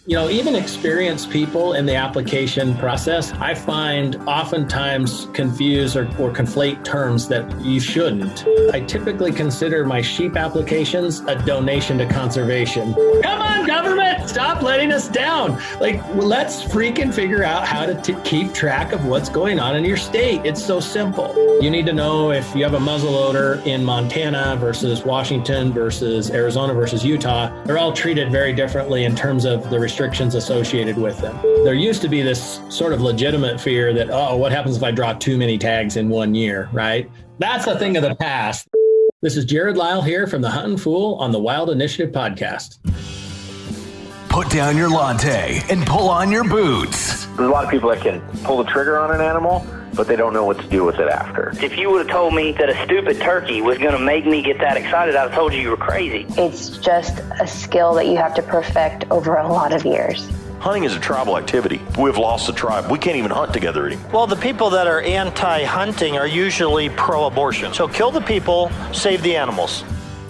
Even experienced people in the application process, I find oftentimes confuse or conflate terms that you shouldn't. I typically consider my sheep applications a donation to conservation. Come on, government, stop letting us down. Let's freaking figure out how to keep track of what's going on in your state. It's so simple. You need to know if you have a muzzleloader in Montana versus Washington versus Arizona versus Utah. They're all treated very differently in terms of the restrictions associated with them. There used to be this sort of legitimate fear that, what happens if I draw too many tags in 1 year, right? That's a thing of the past. This is Jerrod Lile here from the Huntin Fool on the Wild Initiative podcast. Put down your latte and pull on your boots. There's a lot of people that can pull the trigger on an animal, but they don't know what to do with it after. If you would have told me that a stupid turkey was going to make me get that excited, I'd have told you were crazy. It's just a skill that you have to perfect over a lot of years. Hunting is a tribal activity. We've lost the tribe. We can't even hunt together anymore. Well, the people that are anti-hunting are usually pro-abortion. So kill the people, save the animals.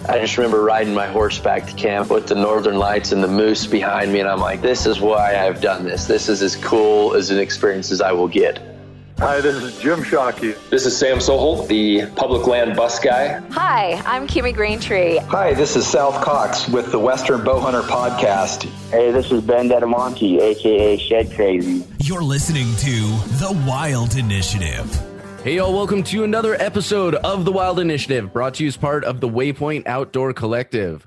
I just remember riding my horse back to camp with the northern lights and the moose behind me, and I'm like, this is why I've done this. This is as cool as an experience as I will get. Hi, this is Jim Shockey. This is Sam Sohol, the public land bus guy. Hi, I'm Kimmy Greentree. Hi, this is South Cox with the Western Bowhunter Podcast. Hey, this is Ben Dedamonte, a.k.a. Shed Crazy. You're listening to The Wild Initiative. Hey, y'all, welcome to another episode of The Wild Initiative, brought to you as part of the Waypoint Outdoor Collective.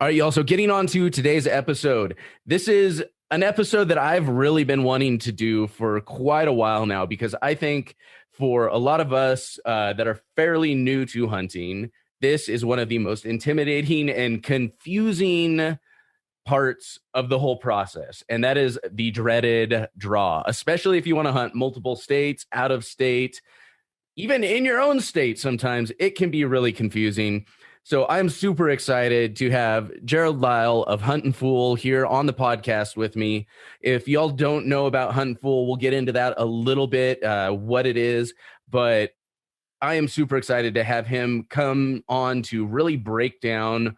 All right, y'all, so getting on to today's episode. This is an episode that I've really been wanting to do for quite a while now, because I think for a lot of us that are fairly new to hunting, this is one of the most intimidating and confusing parts of the whole process. And that is the dreaded draw, especially if you want to hunt multiple states, out of state, even in your own state. Sometimes it can be really confusing. So I'm super excited to have Jerrod Lile of Huntin Fool here on the podcast with me. If y'all don't know about Huntin Fool, we'll get into that a little bit, what it is. But I am super excited to have him come on to really break down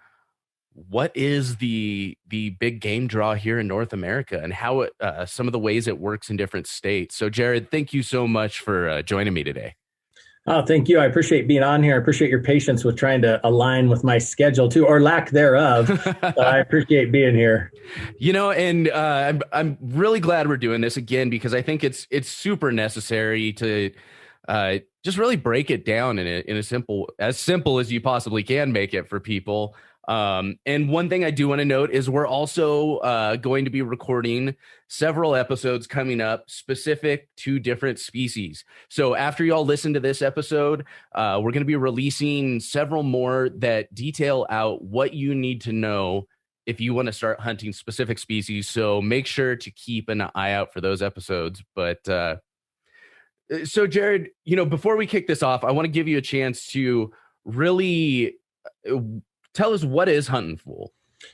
what is the big game draw here in North America and how it, some of the ways it works in different states. So Jerrod, thank you so much for joining me today. Oh, thank you. I appreciate being on here. I appreciate your patience with trying to align with my schedule too, or lack thereof. I appreciate being here. And I'm really glad we're doing this again, because I think it's super necessary to just really break it down in as simple as you possibly can make it for people. And one thing I do want to note is we're also going to be recording several episodes coming up specific to different species. So after y'all listen to this episode, we're going to be releasing several more that detail out what you need to know if you want to start hunting specific species. So make sure to keep an eye out for those episodes. But so Jerrod, before we kick this off, I want to give you a chance to really tell us, what is Huntin Fool?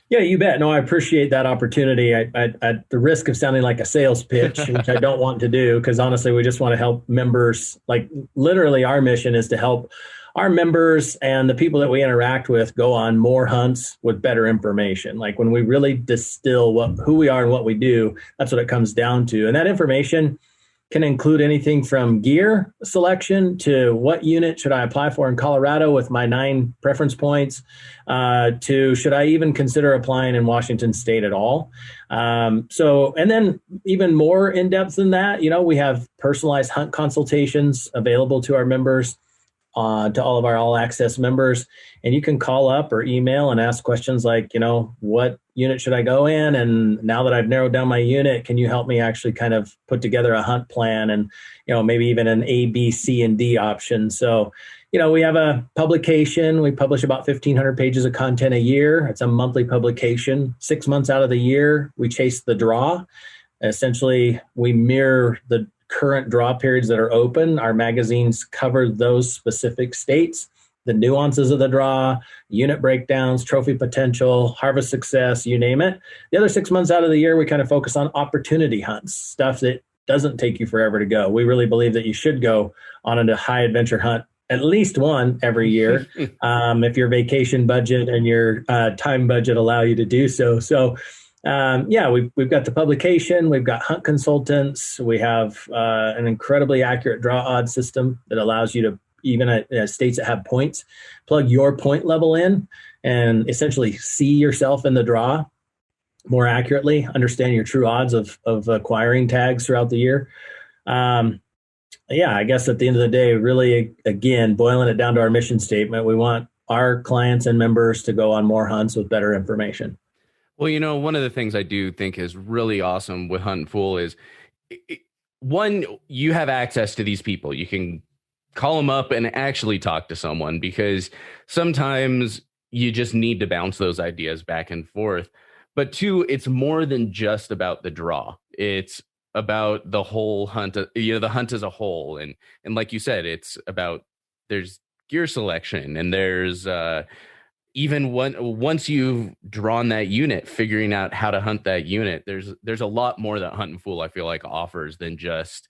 Yeah, you bet. No, I appreciate that opportunity. At the risk of sounding like a sales pitch, which I don't want to do, because honestly, we just want to help members. Like, literally, our mission is to help our members and the people that we interact with go on more hunts with better information. Like, when we really distill who we are and what we do, that's what it comes down to. And that information can include anything from gear selection to what unit should I apply for in Colorado with my 9 preference points, to should I even consider applying in Washington State at all. And then even more in depth than that, we have personalized hunt consultations available to our members, to all of our all access members. And you can call up or email and ask questions like, what unit should I go in? And now that I've narrowed down my unit, can you help me actually kind of put together a hunt plan and, maybe even an A, B, C, and D option. So, we have a publication. We publish about 1,500 pages of content a year. It's a monthly publication. 6 months out of the year, we chase the draw. Essentially, we mirror the current draw periods that are open. Our magazines cover those specific states, the nuances of the draw, unit breakdowns, trophy potential, harvest success, you name it. The other 6 months out of the year, we kind of focus on opportunity hunts, stuff that doesn't take you forever to go. We really believe that you should go on a high adventure hunt, at least one every year, if your vacation budget and your time budget allow you to do so. So we've got the publication, we've got hunt consultants, we have an incredibly accurate draw odds system that allows you to, even at states that have points, plug your point level in and essentially see yourself in the draw more accurately, understand your true odds of acquiring tags throughout the year. I guess at the end of the day, really, again, boiling it down to our mission statement, we want our clients and members to go on more hunts with better information. Well, one of the things I do think is really awesome with Huntin Fool is, one, you have access to these people. You can call them up and actually talk to someone, because sometimes you just need to bounce those ideas back and forth. But two, it's more than just about the draw. It's about the whole hunt, the hunt as a whole. And like you said, it's about, there's gear selection, and there's even once you've drawn that unit, figuring out how to hunt that unit, there's a lot more that Huntin Fool, I feel like, offers than just,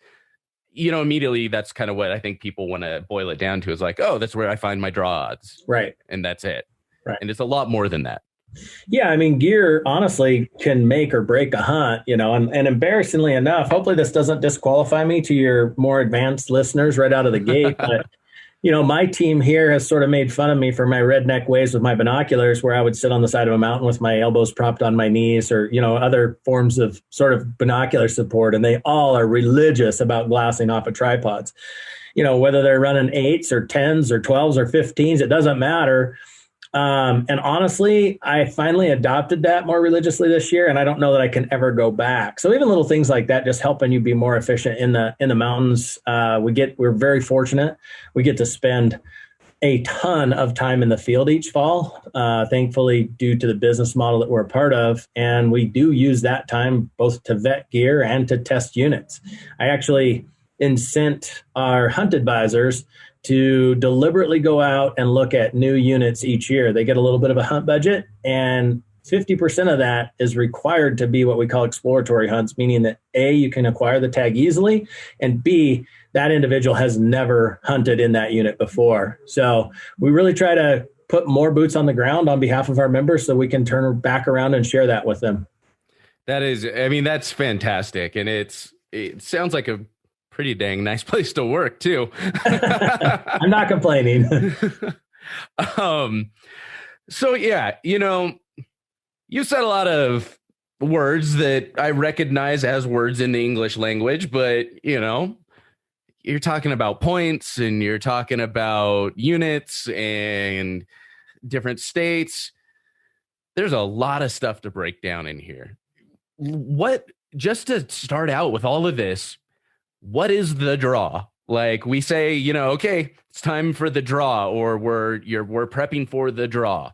immediately that's kind of what I think people want to boil it down to, is like, oh, that's where I find my draw odds. Right. And that's it. Right. And it's a lot more than that. Yeah, I mean, gear honestly can make or break a hunt, and embarrassingly enough, hopefully this doesn't disqualify me to your more advanced listeners right out of the gate. But, my team here has sort of made fun of me for my redneck ways with my binoculars, where I would sit on the side of a mountain with my elbows propped on my knees, or, other forms of sort of binocular support. And they all are religious about glassing off of tripods, whether they're running 8s or 10s or 12s or 15s, it doesn't matter. And honestly, I finally adopted that more religiously this year, and I don't know that I can ever go back. So even little things like that, just helping you be more efficient in the mountains. We're very fortunate. We get to spend a ton of time in the field each fall, thankfully, due to the business model that we're a part of. And we do use that time both to vet gear and to test units. I actually incent our hunt advisors to deliberately go out and look at new units each year. They get a little bit of a hunt budget, and 50% of that is required to be what we call exploratory hunts, meaning that A, you can acquire the tag easily, and B, that individual has never hunted in that unit before. So we really try to put more boots on the ground on behalf of our members so we can turn back around and share that with them. That's fantastic. And it sounds like a pretty dang nice place to work too. I'm not complaining. So yeah, you said a lot of words that I recognize as words in the English language, but you're talking about points, and you're talking about units and different states. There's a lot of stuff to break down in here. Just to start out with all of this, what is the draw? Like we say, okay, it's time for the draw, or we're prepping for the draw.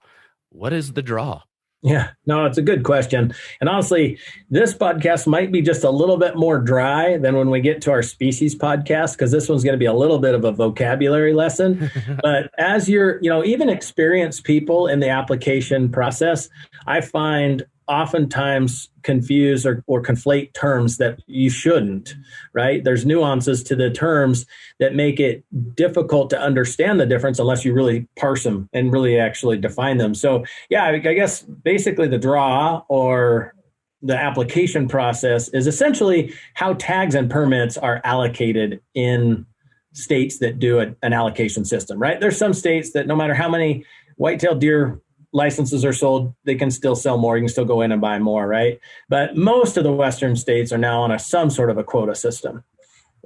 What is the draw? Yeah, no, it's a good question. And honestly, this podcast might be just a little bit more dry than when we get to our species podcast, because this one's going to be a little bit of a vocabulary lesson. But as you're, even experienced people in the application process, I find oftentimes confuse or conflate terms that you shouldn't, right? There's nuances to the terms that make it difficult to understand the difference unless you really parse them and really actually define them. So yeah, I guess basically the draw or the application process is essentially how tags and permits are allocated in states that do an allocation system, right? There's some states that no matter how many white-tailed deer licenses are sold, they can still sell more. You can still go in and buy more, right? But most of the Western states are now on some sort of a quota system.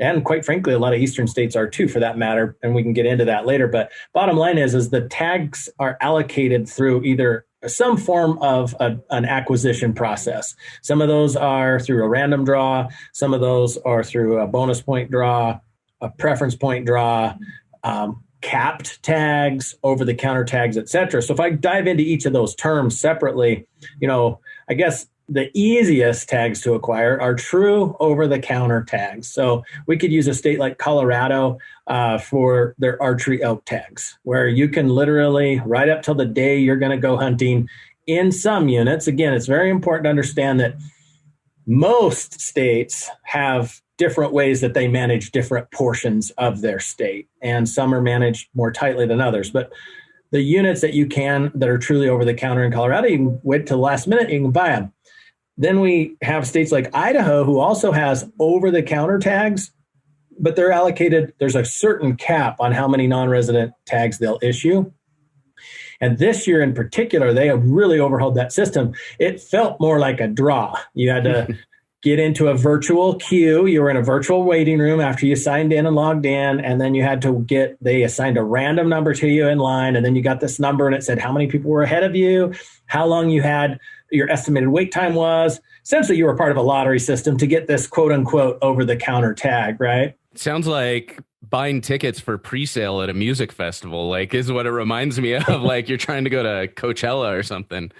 And quite frankly, a lot of Eastern states are too, for that matter. And we can get into that later. But bottom line is the tags are allocated through either some form of an acquisition process. Some of those are through a random draw. Some of those are through a bonus point draw, a preference point draw, capped tags, over-the-counter tags, et cetera. So if I dive into each of those terms separately, I guess the easiest tags to acquire are true over-the-counter tags. So we could use a state like Colorado for their archery elk tags, where you can literally, right up till the day you're going to go hunting in some units. Again, it's very important to understand that most states have different ways that they manage different portions of their state, and some are managed more tightly than others. But the units that are truly over the counter in Colorado, you can wait till the last minute, you can buy them. Then we have states like Idaho, who also has over-the-counter tags, but they're allocated, there's a certain cap on how many non-resident tags they'll issue. And this year in particular, they have really overhauled that system. It felt more like a draw. You had to get into a virtual queue. You were in a virtual waiting room after you signed in and logged in. And then you had to they assigned a random number to you in line. And then you got this number and it said how many people were ahead of you, how long you had, your estimated wait time was. Essentially, you were part of a lottery system to get this quote unquote over the counter tag, right? Sounds like buying tickets for pre-sale at a music festival, like, is what it reminds me of. Like you're trying to go to Coachella or something.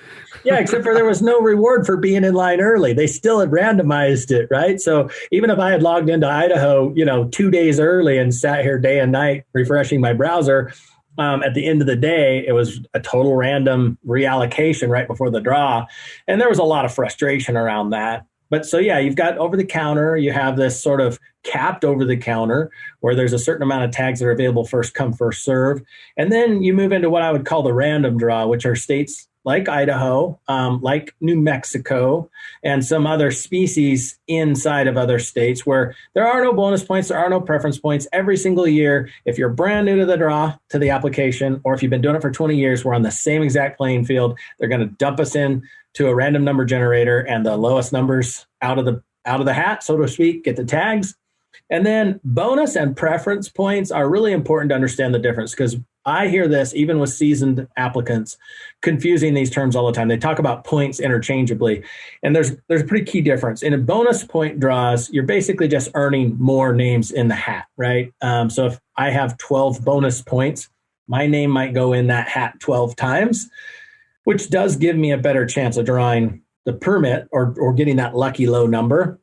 Yeah, except for there was no reward for being in line early. They still had randomized it, right? So even if I had logged into Idaho, 2 days early and sat here day and night refreshing my browser, at the end of the day, it was a total random reallocation right before the draw. And there was a lot of frustration around that. But so, yeah, you've got over the counter. You have this sort of capped over the counter where there's a certain amount of tags that are available first come, first serve. And then you move into what I would call the random draw, which are states like Idaho, like New Mexico, and some other species inside of other states where there are no bonus points, there are no preference points. Every single year, if you're brand new to the draw, to the application, or if you've been doing it for 20 years, we're on the same exact playing field. They're going to dump us in to a random number generator, and the lowest numbers out of the hat, so to speak, get the tags. And then bonus and preference points are really important to understand the difference, because I hear this even with seasoned applicants confusing these terms all the time. They talk about points interchangeably, and there's a pretty key difference. In a bonus point draws, you're basically just earning more names in the hat, right? So if I have 12 bonus points, my name might go in that hat 12 times, which does give me a better chance of drawing the permit or getting that lucky low number.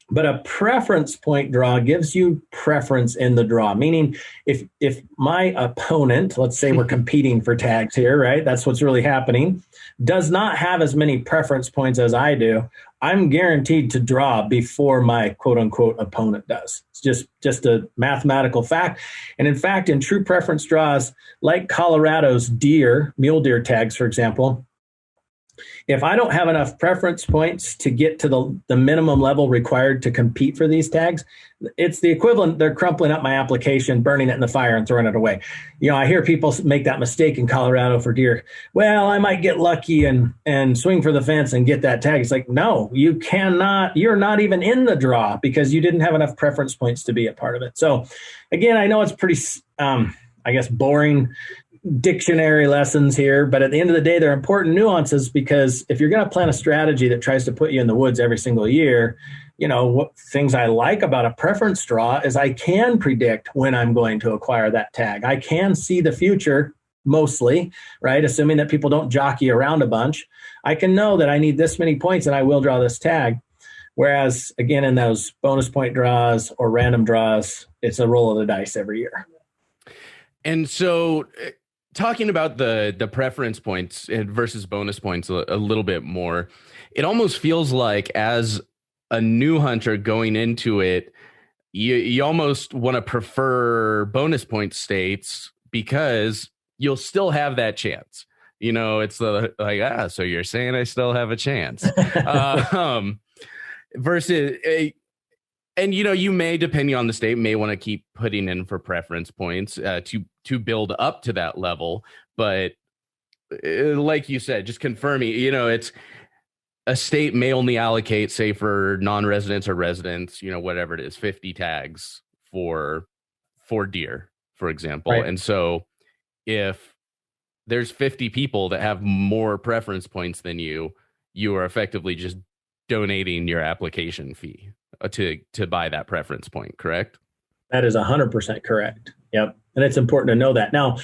But a preference point draw gives you preference in the draw, meaning if my opponent, let's say we're competing for tags here, right? That's what's really happening, does not have as many preference points as I do, I'm guaranteed to draw before my quote unquote opponent does. It's just a mathematical fact. And in fact, in true preference draws, like Colorado's mule deer tags, for example, if I don't have enough preference points to get to the minimum level required to compete for these tags, it's the equivalent. They're crumpling up my application, burning it in the fire, and throwing it away. I hear people make that mistake in Colorado for deer. Well, I might get lucky and swing for the fence and get that tag. It's like, no, you cannot. You're not even in the draw because you didn't have enough preference points to be a part of it. So again, I know it's pretty, boring dictionary lessons here, but at the end of the day, they're important nuances, because if you're going to plan a strategy that tries to put you in the woods every single year, what things I like about a preference draw is I can predict when I'm going to acquire that tag. I can see the future mostly, right? Assuming that people don't jockey around a bunch. I can know that I need this many points and I will draw this tag. Whereas again, in those bonus point draws or random draws, it's a roll of the dice every year. And so talking about the preference points versus bonus points a little bit more, it almost feels like as a new hunter going into it, you almost want to prefer bonus point states because you'll still have that chance. It's like, so you're saying I still have a chance. Versus and you may, depending on the state, may want to keep putting in for preference points to build up to that level. But like you said, just confirming, it's a state may only allocate, say, for non-residents or residents, whatever it is, 50 tags for deer, for example. Right. And so if there's 50 people that have more preference points than you are effectively just donating your application fee to buy that preference point, correct? That is 100% correct. Yep. And it's important to know that. Now,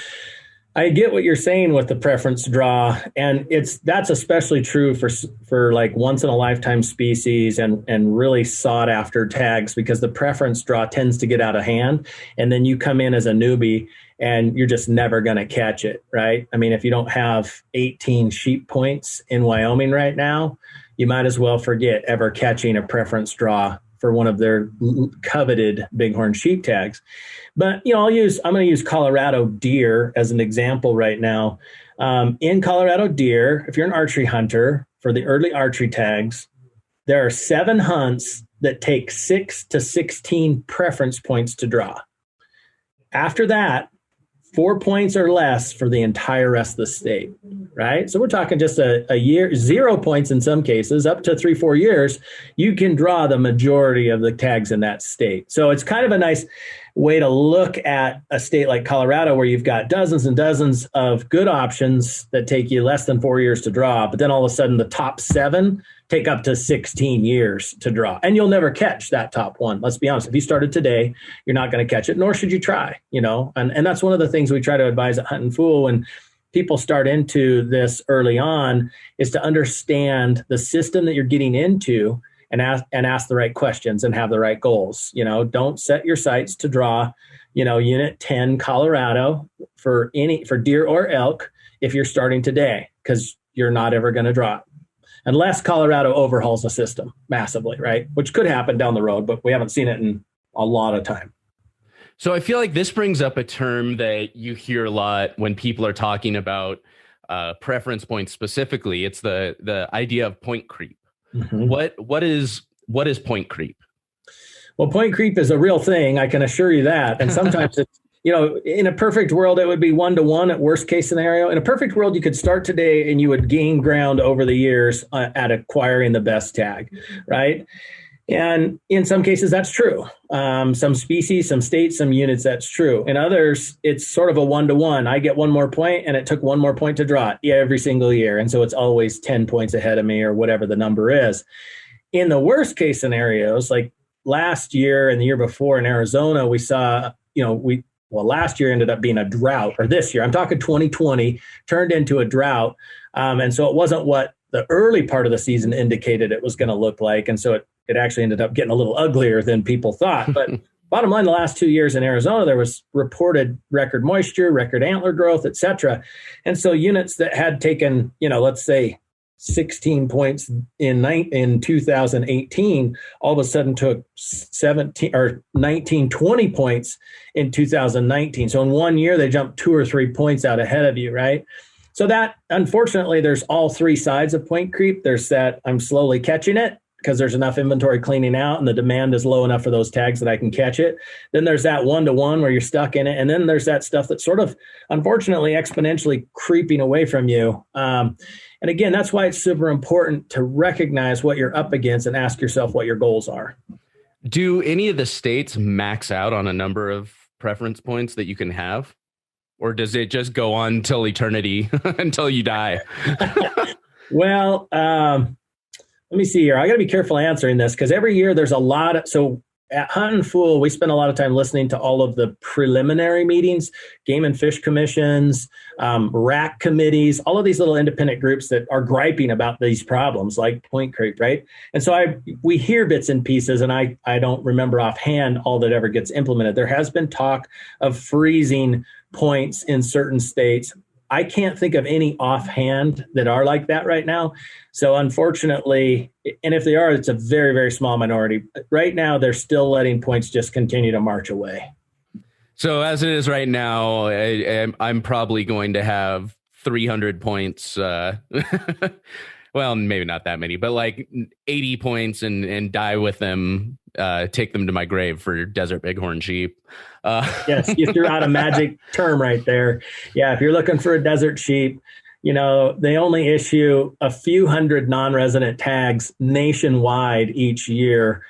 I get what you're saying with the preference draw, and that's especially true for like once in a lifetime species and really sought after tags, because the preference draw tends to get out of hand, and then you come in as a newbie and you're just never going to catch it, right? I mean, if you don't have 18 sheep points in Wyoming right now, you might as well forget ever catching a preference draw for one of their coveted bighorn sheep tags. But, I'm going to use Colorado deer as an example right now. In Colorado deer, if you're an archery hunter, for the early archery tags, there are 7 hunts that take 6 to 16 preference points to draw. After that, 4 points or less for the entire rest of the state, right? So we're talking just a year, 0 points in some cases, up to 3-4 years, you can draw the majority of the tags in that state. So it's kind of a nice way to look at a state like Colorado, where you've got dozens and dozens of good options that take you less than 4 years to draw, but then all of a sudden the top 7 take up to 16 years to draw. And you'll never catch that top one. Let's be honest. If you started today, you're not going to catch it, nor should you try, And that's one of the things we try to advise at Huntin Fool when people start into this early on, is to understand the system that you're getting into and ask the right questions and have the right goals. Don't set your sights to draw, unit 10 Colorado for deer or elk if you're starting today, because you're not ever going to draw it. Unless Colorado overhauls the system massively, right? Which could happen down the road, but we haven't seen it in a lot of time. So I feel like this brings up a term that you hear a lot when people are talking about preference points specifically. It's the idea of point creep. Mm-hmm. What is point creep? Well, point creep is a real thing. I can assure you that. And sometimes it's, in a perfect world, it would be 1-to-1 at worst case scenario. In a perfect world, you could start today and you would gain ground over the years at acquiring the best tag, right? And in some cases, that's true. Some species, some states, some units, that's true. In others, it's sort of a 1-to-1. I get 1 more point, and it took 1 more point to draw it every single year. And so it's always 10 points ahead of me, or whatever the number is. In the worst case scenarios, like last year and the year before in Arizona, we saw, last year ended up being a drought, or this year, I'm talking 2020, turned into a drought. And so it wasn't what the early part of the season indicated it was going to look like. And so it actually ended up getting a little uglier than people thought. But bottom line, the last 2 years in Arizona, there was reported record moisture, record antler growth, et cetera. And so units that had taken, let's say 16 points in 2018, all of a sudden took 17 or 19, 20 points in 2019. So in 1 year, they jumped 2 or 3 points out ahead of you, right? So that, unfortunately, there's all 3 sides of point creep. There's that I'm slowly catching it because there's enough inventory cleaning out and the demand is low enough for those tags that I can catch it. Then there's that 1-to-1 where you're stuck in it. And then there's that stuff that's sort of, unfortunately, exponentially creeping away from you. And again, that's why it's super important to recognize what you're up against and ask yourself what your goals are. Do any of the states max out on a number of preference points that you can have? Or does it just go on till eternity until you die? Well, let me see here. I got to be careful answering this because every year there's a lot of, so at Huntin Fool, we spend a lot of time listening to all of the preliminary meetings, game and fish commissions, RAC committees, all of these little independent groups that are griping about these problems like point creep, right? And so we hear bits and pieces, and I don't remember offhand all that ever gets implemented. There has been talk of freezing points in certain states. I can't think of any offhand that are like that right now. So unfortunately, and if they are, it's a very, very small minority. Right now, they're still letting points just continue to march away. So as it is right now, I'm probably going to have 300 points. Well, maybe not that many, but like 80 points and die with them, take them to my grave for desert bighorn sheep. Yes, you threw out a magic term right there. Yeah, if you're looking for a desert sheep, they only issue a few hundred non-resident tags nationwide each year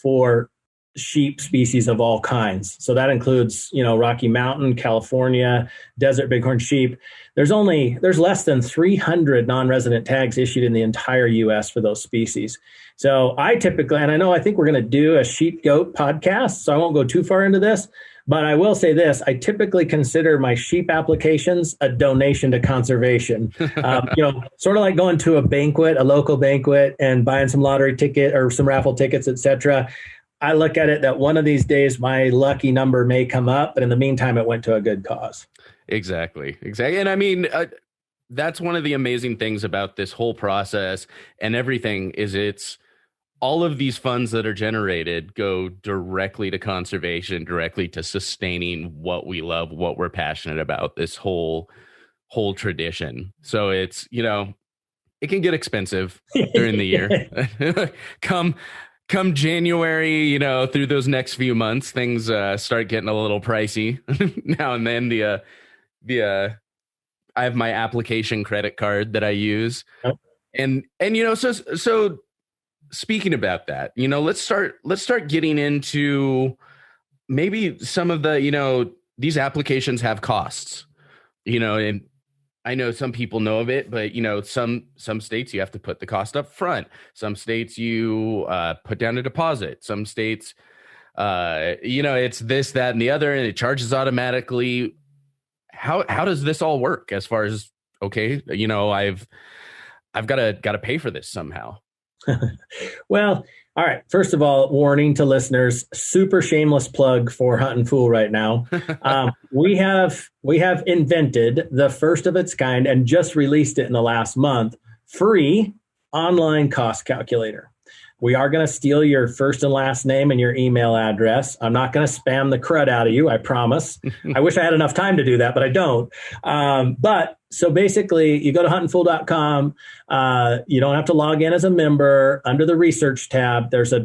for sheep species of all kinds. So that includes, Rocky Mountain, California, desert bighorn sheep. There's less than 300 non-resident tags issued in the entire U.S. for those species. So I think we're going to do a sheep goat podcast, so I won't go too far into this, but I will say this. I typically consider my sheep applications a donation to conservation. Sort of like going to a local banquet and buying some lottery ticket or some raffle tickets, et cetera. I look at it that one of these days my lucky number may come up, but in the meantime, it went to a good cause. Exactly. And I mean, that's one of the amazing things about this whole process and everything is it's all of these funds that are generated go directly to conservation, directly to sustaining what we love, what we're passionate about, this whole tradition. So it's, get expensive during the year. Come January, you know, through those next few months, things start getting a little pricey. Now and then I have my application credit card that I use. Yep. And you know, so speaking about that, you know, let's start getting into maybe some of the, you know, these applications have costs, you know, and I know some people know of it, but you know, some states you have to put the cost up front. Some states you put down a deposit. Some states, you know, it's this, that, and the other, and it charges automatically. How does this all work? As far as, okay, you know, I've got to pay for this somehow. Well, all right. First of all, warning to listeners: super shameless plug for Huntin Fool right now. We have invented the first of its kind and just released it in the last month. Free online cost calculator. We are going to steal your first and last name and your email address. I'm not going to spam the crud out of you, I promise. I wish I had enough time to do that, but I don't. But so basically, you go to huntinfool.com. You don't have to log in as a member. Under the research tab, there's a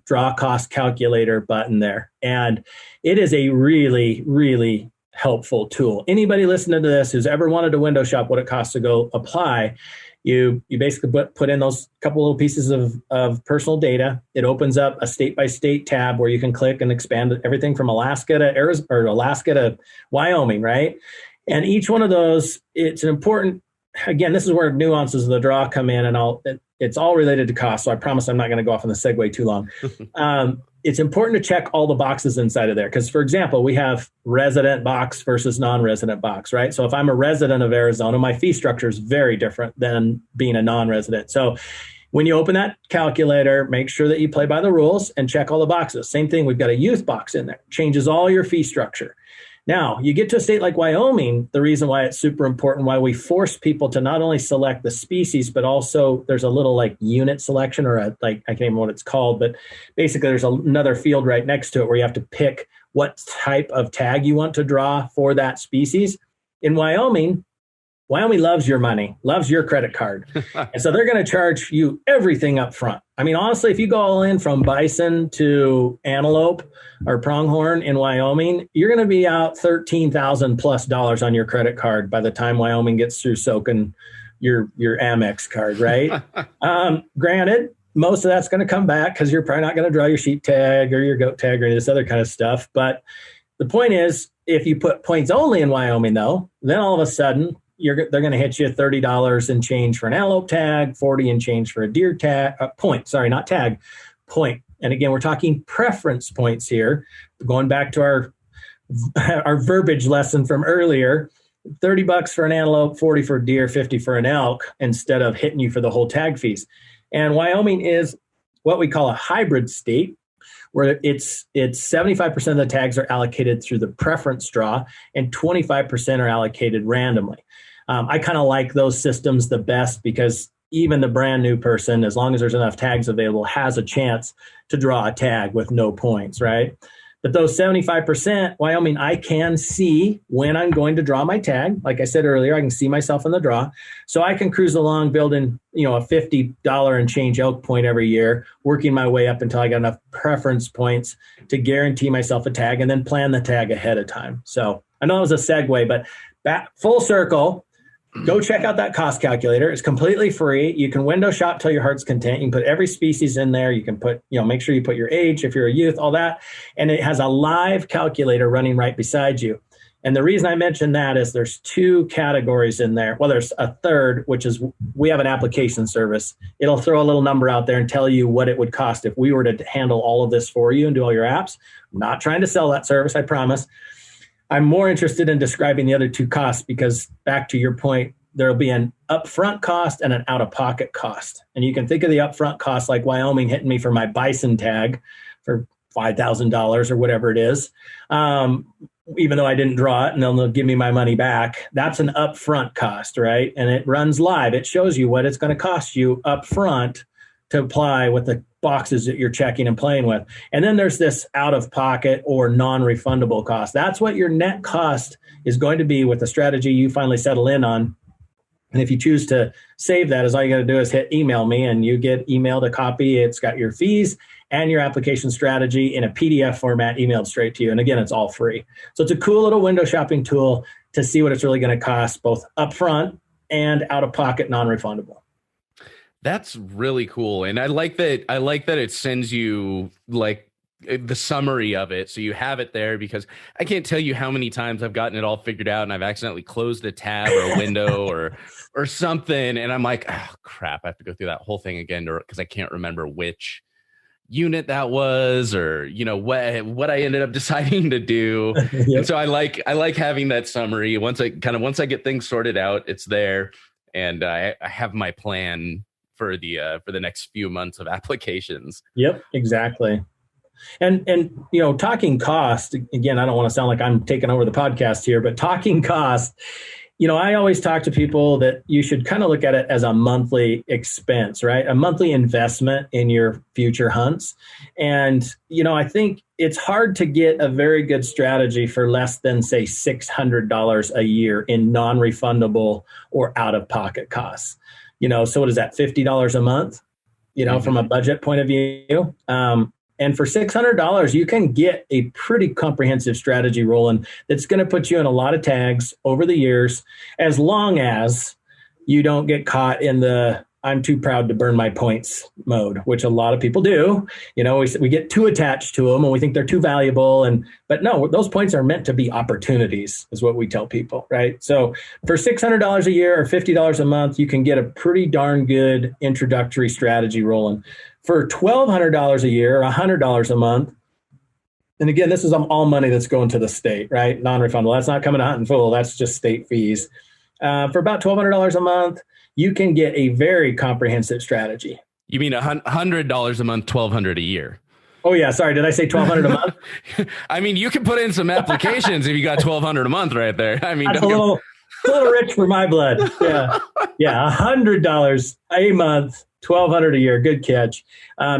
draw cost calculator button there. And it is a really, really helpful tool. Anybody listening to this who's ever wanted to window shop what it costs to go apply, you basically put in those couple little pieces of personal data. It opens up a state-by-state tab where you can click and expand everything from Alaska to Arizona, or Alaska to Wyoming, right? And each one of those, it's an important, again, this is where nuances of the draw come in, and it's all related to cost. So I promise I'm not going to go off on the segue too long. It's important to check all the boxes inside of there. Because, for example, we have resident box versus non-resident box, right? So if I'm a resident of Arizona, my fee structure is very different than being a non-resident. So when you open that calculator, make sure that you play by the rules and check all the boxes. Same thing, we've got a youth box in there. Changes all your fee structure. Now, you get to a state like Wyoming, the reason why it's super important, why we force people to not only select the species, but also there's a little like unit selection, or I can't remember what it's called, but basically there's another field right next to it where you have to pick what type of tag you want to draw for that species. In Wyoming loves your money, loves your credit card. And so they're going to charge you everything up front. I mean, honestly, if you go all in from bison to antelope or pronghorn in Wyoming, you're going to be out $13,000+ on your credit card by the time Wyoming gets through soaking your Amex card, right? Granted, most of that's going to come back because you're probably not going to draw your sheep tag or your goat tag or any of this other kind of stuff. But the point is, if you put points only in Wyoming, though, then all of a sudden, they're going to hit you $30 and change for an antelope tag, $40 and change for a deer tag, point. Sorry, not tag, point. And again, we're talking preference points here. Going back to our verbiage lesson from earlier, $30 for an antelope, $40 for a deer, $50 for an elk, instead of hitting you for the whole tag fees. And Wyoming is what we call a hybrid state, where it's 75% of the tags are allocated through the preference draw and 25% are allocated randomly. I kind of like those systems the best because even the brand new person, as long as there's enough tags available, has a chance to draw a tag with no points, right? But those 75%, Wyoming, I can see when I'm going to draw my tag. Like I said earlier, I can see myself in the draw. So I can cruise along building, a $50 and change elk point every year, working my way up until I got enough preference points to guarantee myself a tag and then plan the tag ahead of time. So I know it was a segue, but back full circle. Go check out that cost calculator. It's completely free. You can window shop till your heart's content. You can put every species in there. You can put, make sure you put your age, if you're a youth, all that. And it has a live calculator running right beside you. And the reason I mention that is there's two categories in there. Well, there's a third, which is we have an application service. It'll throw a little number out there and tell you what it would cost if we were to handle all of this for you and do all your apps. I'm not trying to sell that service, I promise. I'm more interested in describing the other two costs because, back to your point, there'll be an upfront cost and an out-of-pocket cost. And you can think of the upfront cost like Wyoming hitting me for my bison tag for $5,000 or whatever it is, even though I didn't draw it, and they'll give me my money back. That's an upfront cost, right? And it runs live. It shows you what it's going to cost you upfront to apply with the boxes that you're checking and playing with. And then there's this out-of-pocket or non-refundable cost. That's what your net cost is going to be with the strategy you finally settle in on. And if you choose to save that, all you got to do is hit email me, and you get emailed a copy. It's got your fees and your application strategy in a PDF format emailed straight to you. And again, it's all free. So it's a cool little window shopping tool to see what it's really going to cost, both upfront and out of pocket, non-refundable. That's really cool. And I like that it sends you like the summary of it. So you have it there, because I can't tell you how many times I've gotten it all figured out and I've accidentally closed a tab or a window or something. And I'm like, oh crap, I have to go through that whole thing again because I can't remember which unit that was, or what I ended up deciding to do. Yep. And so I like having that summary. Once I get things sorted out, it's there, and I have my plan for the next few months of applications. Yep, exactly. And talking cost, again, I don't want to sound like I'm taking over the podcast here, but talking cost, I always talk to people that you should kind of look at it as a monthly expense, right? A monthly investment in your future hunts. And, I think it's hard to get a very good strategy for less than, say, $600 a year in non-refundable or out-of-pocket costs. So what is that, $50 a month, from a budget point of view? And for $600, you can get a pretty comprehensive strategy rolling that's going to put you in a lot of tags over the years, as long as you don't get caught in the I'm too proud to burn my points mode, which a lot of people do. We get too attached to them and we think they're too valuable. But no, those points are meant to be opportunities, is what we tell people, right? So for $600 a year or $50 a month, you can get a pretty darn good introductory strategy rolling. For $1,200 a year, $100 a month, and again, this is all money that's going to the state, right? Non-refundable. That's not coming to Huntin Fool. That's just state fees. For about $1,200 a month, you can get a very comprehensive strategy. You mean $100 a month, $1,200 a year? Oh yeah, sorry. Did I say $1,200 a month? I mean, you can put in some applications if you got $1,200 a month right there. I mean, that's a little rich for my blood. Yeah, $100 a month. $1,200 a year, good catch.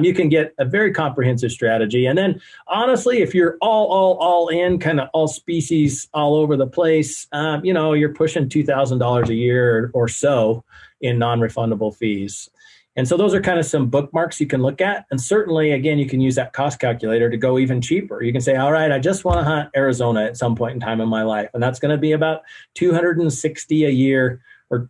You can get a very comprehensive strategy. And then honestly, if you're all in, kind of all species all over the place, you're pushing $2,000 a year or so in non-refundable fees. And so those are kind of some bookmarks you can look at. And certainly, again, you can use that cost calculator to go even cheaper. You can say, all right, I just want to hunt Arizona at some point in time in my life. And that's going to be about $260 a year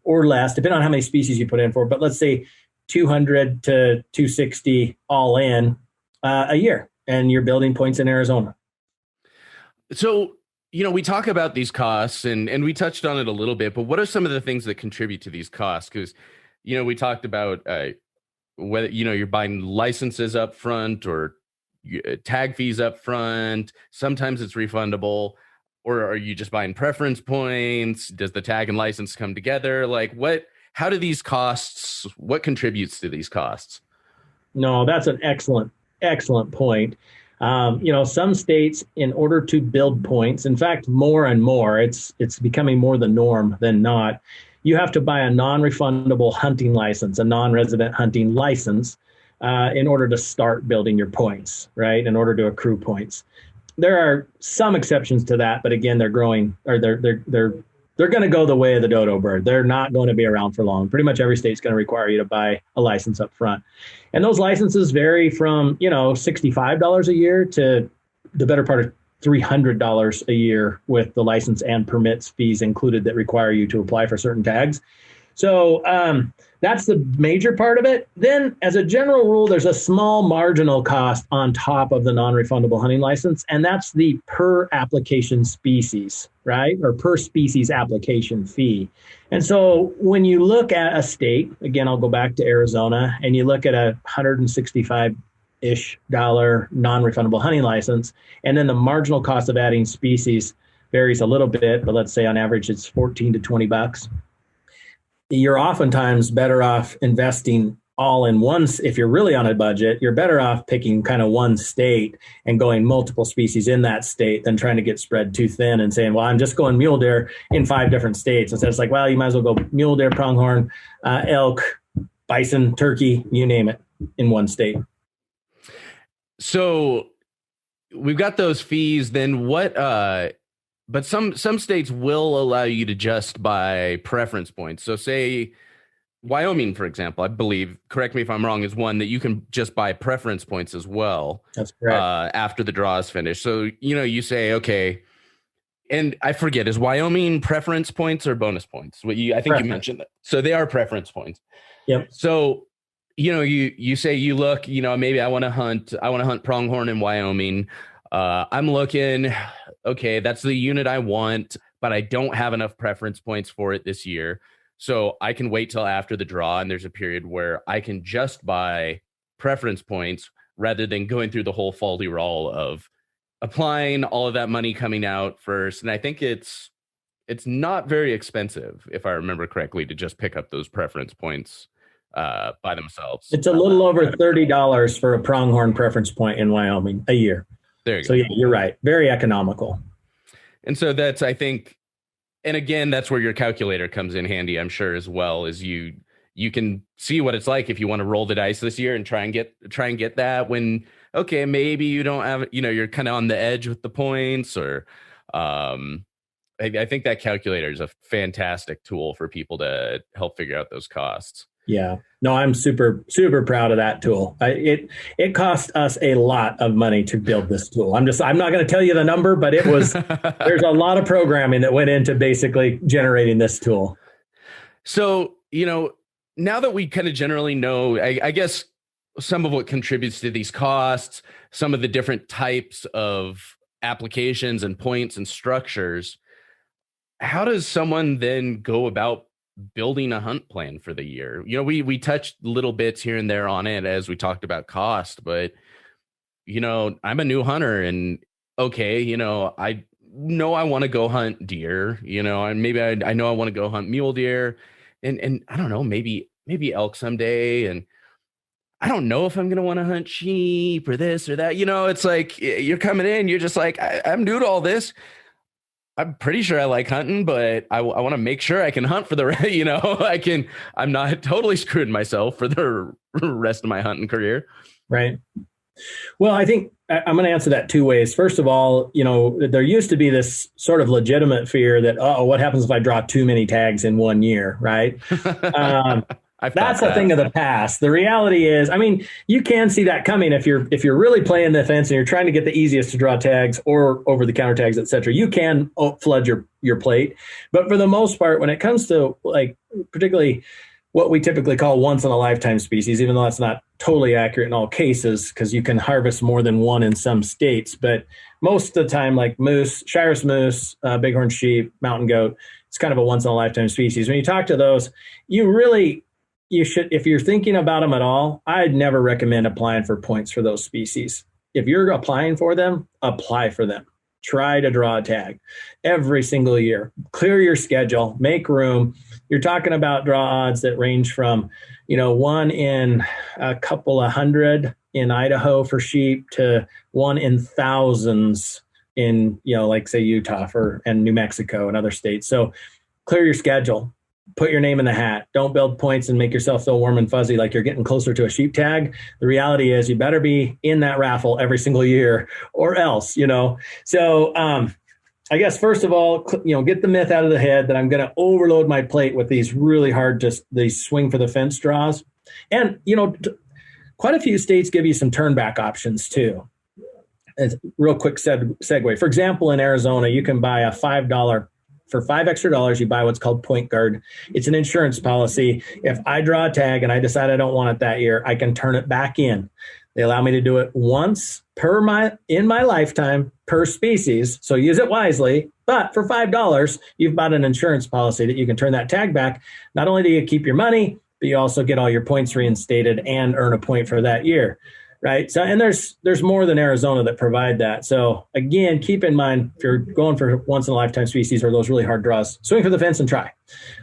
or less, depending on how many species you put in for. But let's say $200 to $260 all in a year, and you're building points in Arizona. So, we talk about these costs and we touched on it a little bit, but what are some of the things that contribute to these costs? Because, we talked about whether, you're buying licenses up front or tag fees up front. Sometimes it's refundable. Or are you just buying preference points? Does the tag and license come together? How do these costs, what contributes to these costs? No, that's an excellent point. Some states, in order to build points, in fact, more and more, it's becoming more the norm than not, you have to buy a non-refundable hunting license, a non-resident hunting license, in order to start building your points, right? In order to accrue points. There are some exceptions to that, but again, they're growing, or they're going to go the way of the dodo bird. They're not going to be around for long. Pretty much every state's going to require you to buy a license up front. And those licenses vary from, $65 a year to the better part of $300 a year with the license and permits fees included that require you to apply for certain tags. So that's the major part of it. Then, as a general rule, there's a small marginal cost on top of the non-refundable hunting license, and that's the per application species, right? Or per species application fee. And so when you look at a state, again, I'll go back to Arizona, and you look at a $165-ish non-refundable hunting license, and then the marginal cost of adding species varies a little bit, but let's say on average it's $14 to $20. You're oftentimes better off investing all in one. If you're really on a budget, you're better off picking kind of one state and going multiple species in that state than trying to get spread too thin and saying, well, I'm just going mule deer in 5 different states. Instead, it's like, well, you might as well go mule deer, pronghorn, elk, bison, turkey, you name it, in one state. So we've got those fees. Then what but some states will allow you to just buy preference points. So say Wyoming, for example, I believe, correct me if I'm wrong, is one that you can just buy preference points as well. That's correct. After the draw is finished. So, you say, okay, and I forget, is Wyoming preference points or bonus points? I think you mentioned that. So they are preference points. Yep. So, you say you look, maybe I want to hunt pronghorn in Wyoming. I'm looking, okay, that's the unit I want, but I don't have enough preference points for it this year. So I can wait till after the draw, and there's a period where I can just buy preference points rather than going through the whole folderol of applying, all of that money coming out first. And I think it's not very expensive, if I remember correctly, to just pick up those preference points by themselves. It's a little over $30 for a pronghorn preference point in Wyoming a year. There you go. So yeah, you're right. Very economical. And so that's, I think, and again, that's where your calculator comes in handy, I'm sure, as well, as you can see what it's like if you want to roll the dice this year and try and get that when, okay, maybe you don't have, you're kind of on the edge with the points, or I think that calculator is a fantastic tool for people to help figure out those costs. Yeah, no, I'm super, super proud of that tool. It cost us a lot of money to build this tool. I'm not going to tell you the number, but there's a lot of programming that went into basically generating this tool. So, now that we kind of generally know, I guess some of what contributes to these costs, some of the different types of applications and points and structures, how does someone then go about building a hunt plan for the year? We touched little bits here and there on it as we talked about cost, but I'm a new hunter, and okay, I know I want to go hunt deer, and maybe I know I want to go hunt mule deer, and I don't know, maybe elk someday, and I don't know if I'm gonna want to hunt sheep or this or that. It's like you're coming in, you're just like, I'm new to all this. I'm pretty sure I like hunting, but I want to make sure I can hunt for the rest. I'm not totally screwing myself for the rest of my hunting career. Right. Well, I think I'm going to answer that two ways. First of all, there used to be this sort of legitimate fear that, what happens if I draw too many tags in 1 year? Right. That's a thing of the past. The reality is, you can see that coming if you're really playing the fence and you're trying to get the easiest to draw tags or over the counter tags, et cetera. You can flood your plate. But for the most part, when it comes to particularly what we typically call once in a lifetime species, even though that's not totally accurate in all cases, because you can harvest more than one in some states. But most of the time, like moose, Shiras moose, bighorn sheep, mountain goat, it's kind of a once in a lifetime species. When you talk to those, you should, if you're thinking about them at all, I'd never recommend applying for points for those species. If you're applying for them, apply for them. Try to draw a tag every single year. Clear your schedule, make room. You're talking about draw odds that range from, 1 in a couple of hundred in Idaho for sheep to 1 in thousands in, say Utah and New Mexico and other states. So clear your schedule. Put your name in the hat. Don't build points and make yourself feel warm and fuzzy like you're getting closer to a sheep tag. The reality is you better be in that raffle every single year or else, So I guess, first of all, get the myth out of the head that I'm going to overload my plate with these really hard, these swing for the fence draws. And, quite a few states give you some turn back options too. It's a real quick segue. For example, in Arizona, you can buy a $5 for $5 extra, you buy what's called Point Guard. It's an insurance policy. If I draw a tag and I decide I don't want it that year, I can turn it back in. They allow me to do it once in my lifetime per species. So use it wisely. But for $5, you've bought an insurance policy that you can turn that tag back. Not only do you keep your money, but you also get all your points reinstated and earn a point for that year. Right. So, and there's more than Arizona that provide that. So again, keep in mind, if you're going for once in a lifetime species or those really hard draws, swing for the fence and try.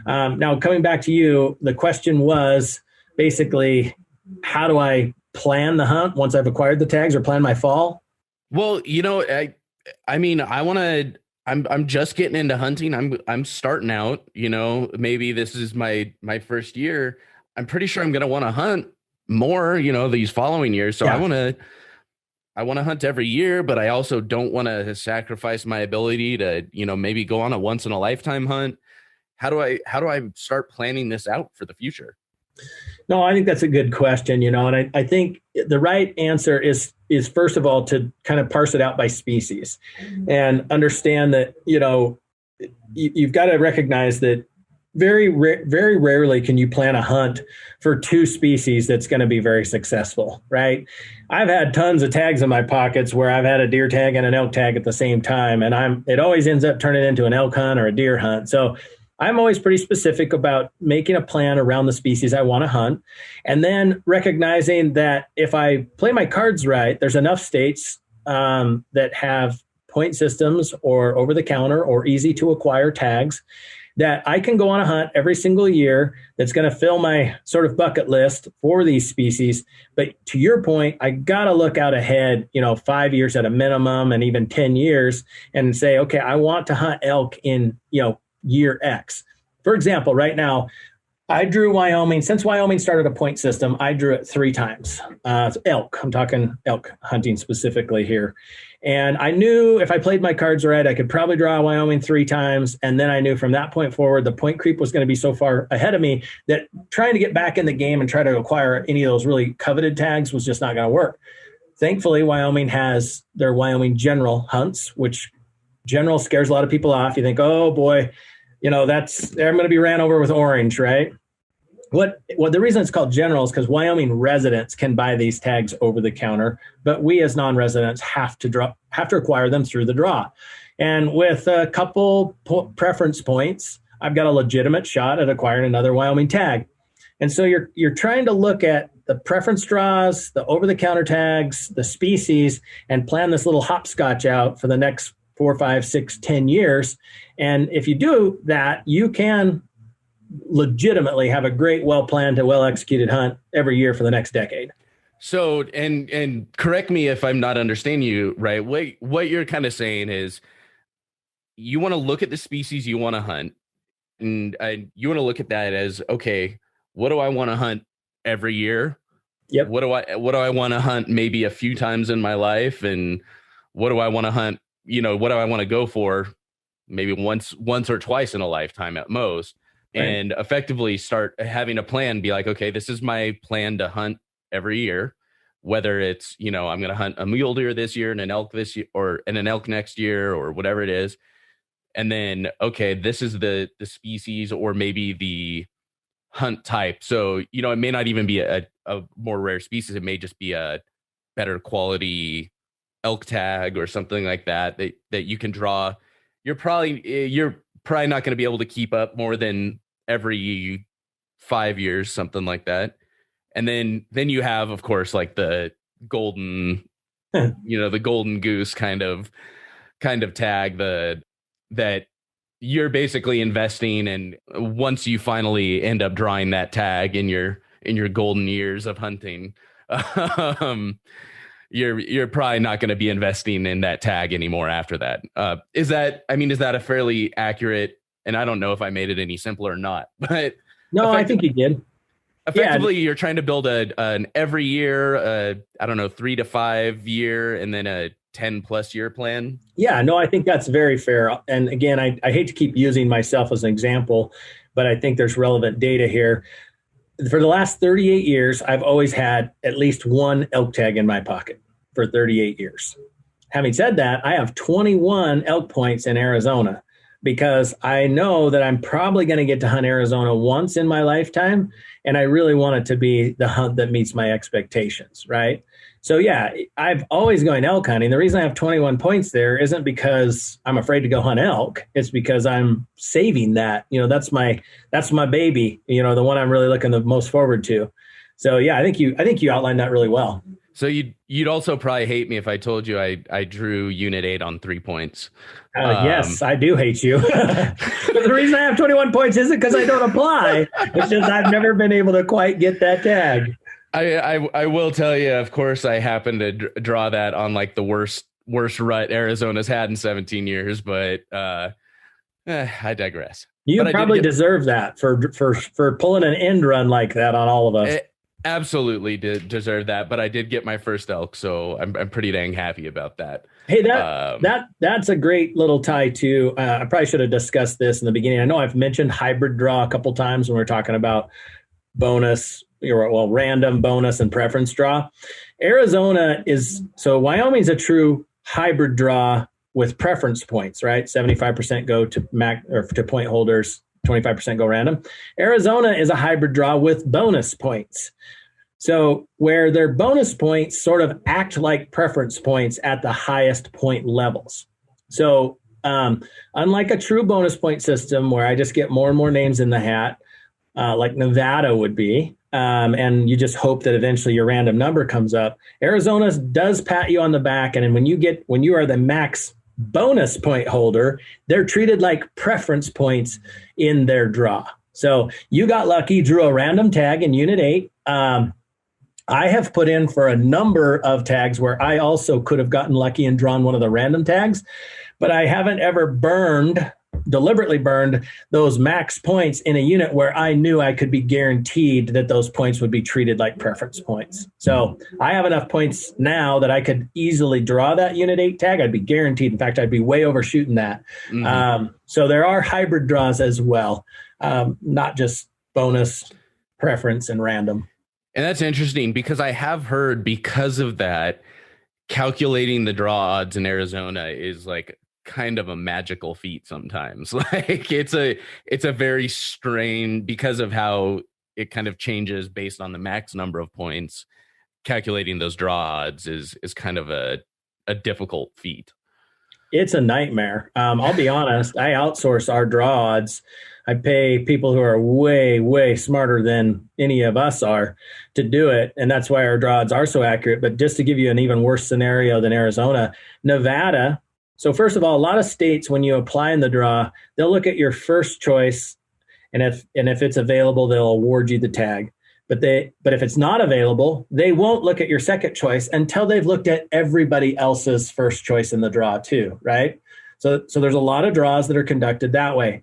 Now, coming back to you, the question was basically, how do I plan the hunt once I've acquired the tags or plan my fall? Well, I'm just getting into hunting. I'm starting out, maybe this is my first year. I'm pretty sure I'm going to want to hunt more, these following years. So yeah. I want to hunt every year, but I also don't want to sacrifice my ability to, maybe go on a once in a lifetime hunt. How do I start planning this out for the future? No, I think that's a good question, and I think the right answer is first of all to kind of parse it out by species and understand that, you've got to recognize that very rarely can you plan a hunt for two species that's going to be very successful, right? I've had tons of tags in my pockets where I've had a deer tag and an elk tag at the same time, and it always ends up turning into an elk hunt or a deer hunt. So I'm always pretty specific about making a plan around the species I want to hunt, and then recognizing that if I play my cards right, there's enough states that have point systems or over-the-counter or easy-to-acquire tags that I can go on a hunt every single year that's going to fill my sort of bucket list for these species. But to your point, I got to look out ahead, 5 years at a minimum and even 10 years and say, okay, I want to hunt elk in, year X. For example, right now, I drew Wyoming. Since Wyoming started a point system, I drew it 3 times. Elk. I'm talking elk hunting specifically here. And I knew if I played my cards right, I could probably draw Wyoming 3 times. And then I knew from that point forward, the point creep was going to be so far ahead of me that trying to get back in the game and try to acquire any of those really coveted tags was just not going to work. Thankfully, Wyoming has their Wyoming general hunts, which general scares a lot of people off. You think, oh boy, I'm going to be ran over with orange, right? What the reason it's called general is because Wyoming residents can buy these tags over the counter, but we as non-residents have to acquire them through the draw. And with a couple preference points, I've got a legitimate shot at acquiring another Wyoming tag. And so you're trying to look at the preference draws, the over-the-counter tags, the species, and plan this little hopscotch out for the next 4, 5, 6, 10 years. And if you do that, you can legitimately have a great, well-planned and well-executed hunt every year for the next decade. So, and correct me if I'm not understanding you right. What you're kind of saying is you want to look at the species you want to hunt, and you want to look at that as, okay, what do I want to hunt every year? Yep. What do I want to hunt maybe a few times in my life? And what do I want to hunt? What do I want to go for? Maybe once or twice in a lifetime at most. Right. And effectively start having a plan, be like, okay, this is my plan to hunt every year, whether it's, I'm going to hunt a mule deer this year and an elk this year and an elk next year or whatever it is. And then, okay, this is the species or maybe the hunt type. So, it may not even be a more rare species. It may just be a better quality elk tag or something like that you can draw. You're probably not going to be able to keep up more than every 5 years, something like that. And then you have, of course, like the golden, the golden goose kind of tag that you're basically investing in. Once you finally end up drawing that tag in your golden years of hunting, you're probably not going to be investing in that tag anymore after that. Is that a fairly accurate? And I don't know if I made it any simpler or not, but no, I think you did. Effectively, you're trying to build an every year, 3 to 5 year, and then a 10+ year plan. Yeah, no, I think that's very fair. And again, I hate to keep using myself as an example, but I think there's relevant data here. For the last 38 years, I've always had at least one elk tag in my pocket for 38 years. Having said that, I have 21 elk points in Arizona because I know that I'm probably going to get to hunt Arizona once in my lifetime, and I really want it to be the hunt that meets my expectations, right? So yeah, I've always going elk hunting. The reason I have 21 points there isn't because I'm afraid to go hunt elk. It's because I'm saving that. That's my baby. The one I'm really looking the most forward to. So yeah, I think you outlined that really well. So you'd also probably hate me if I told you I drew Unit 8 on 3 points. Yes, I do hate you. But the reason I have 21 points isn't because I don't apply. It's just I've never been able to quite get that tag. I will tell you, of course, I happened to draw that on like the worst rut Arizona's had in 17 years, but I digress. You probably deserve that for pulling an end run like that on all of us. absolutely did deserve that, but I did get my first elk, so I'm pretty dang happy about that. Hey, that's a great little tie too. I probably should have discussed this in the beginning. I know I've mentioned hybrid draw a couple times when we're talking about bonus, random, bonus, and preference draw. Wyoming's a true hybrid draw with preference points, right? 75% go to to point holders, 25% go random. Arizona is a hybrid draw with bonus points. So where their bonus points sort of act like preference points at the highest point levels. So unlike a true bonus point system where I just get more and more names in the hat, like Nevada would be, and you just hope that eventually your random number comes up, Arizona does pat you on the back. And when you are the max bonus point holder, they're treated like preference points in their draw. So you got lucky, drew a random tag in Unit 8. I have put in for a number of tags where I also could have gotten lucky and drawn one of the random tags, but I haven't ever deliberately burned those max points in a unit where I knew I could be guaranteed that those points would be treated like preference points. So I have enough points now that I could easily draw that Unit 8 tag. I'd be guaranteed. In fact, I'd be way overshooting that. Mm-hmm. So there are hybrid draws as well, not just bonus, preference, and random. And that's interesting because I have heard, because of that, calculating the draw odds in Arizona is like kind of a magical feat sometimes. Like it's a very strange, because of how it kind of changes based on the max number of points. Calculating those draw odds is kind of a difficult feat. It's a nightmare. I'll be honest. I outsource our draw odds. I pay people who are way, way smarter than any of us are to do it. And that's why our draw odds are so accurate. But just to give you an even worse scenario than Arizona, Nevada. So first of all, a lot of states, when you apply in the draw, they'll look at your first choice. And if it's available, they'll award you the tag. But if it's not available, they won't look at your second choice until they've looked at everybody else's first choice in the draw too, right? So there's a lot of draws that are conducted that way.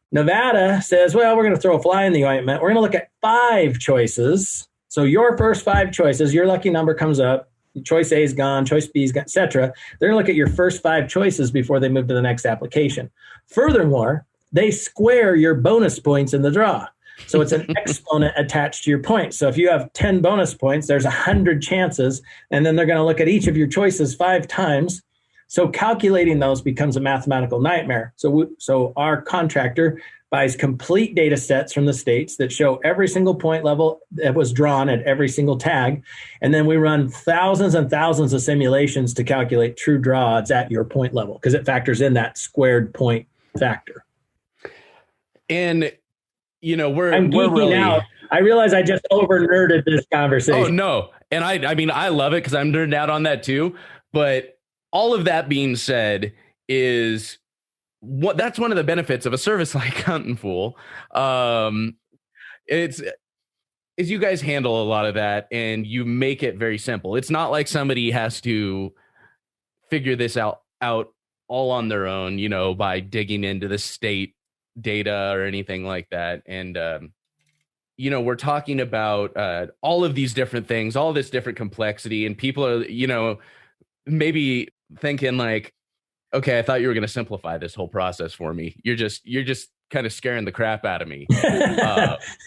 Nevada says, well, we're going to throw a fly in the ointment. We're going to look at 5 choices. So your first 5 choices, your lucky number comes up. Choice A is gone, choice B is gone, et cetera. They're going to look at your first 5 choices before they move to the next application. Furthermore, they square your bonus points in the draw. So it's an exponent attached to your points. So if you have 10 bonus points, there's 100 chances, and then they're going to look at each of your choices 5 times. So calculating those becomes a mathematical nightmare. So our contractor buys complete data sets from the states that show every single point level that was drawn at every single tag. And then we run thousands and thousands of simulations to calculate true draw odds at your point level, because it factors in that squared point factor. And, I'm geeking really out. I realize I just over-nerded this conversation. Oh, no. And I mean, I love it because I'm nerding out on that too. But all of that being said is that's one of the benefits of a service like Huntin Fool. Is you guys handle a lot of that and you make it very simple. It's not like somebody has to figure this out all on their own, by digging into the state data or anything like that. And, we're talking about all of these different things, all this different complexity, and people are, maybe thinking like, okay, I thought you were going to simplify this whole process for me. You're just kind of scaring the crap out of me.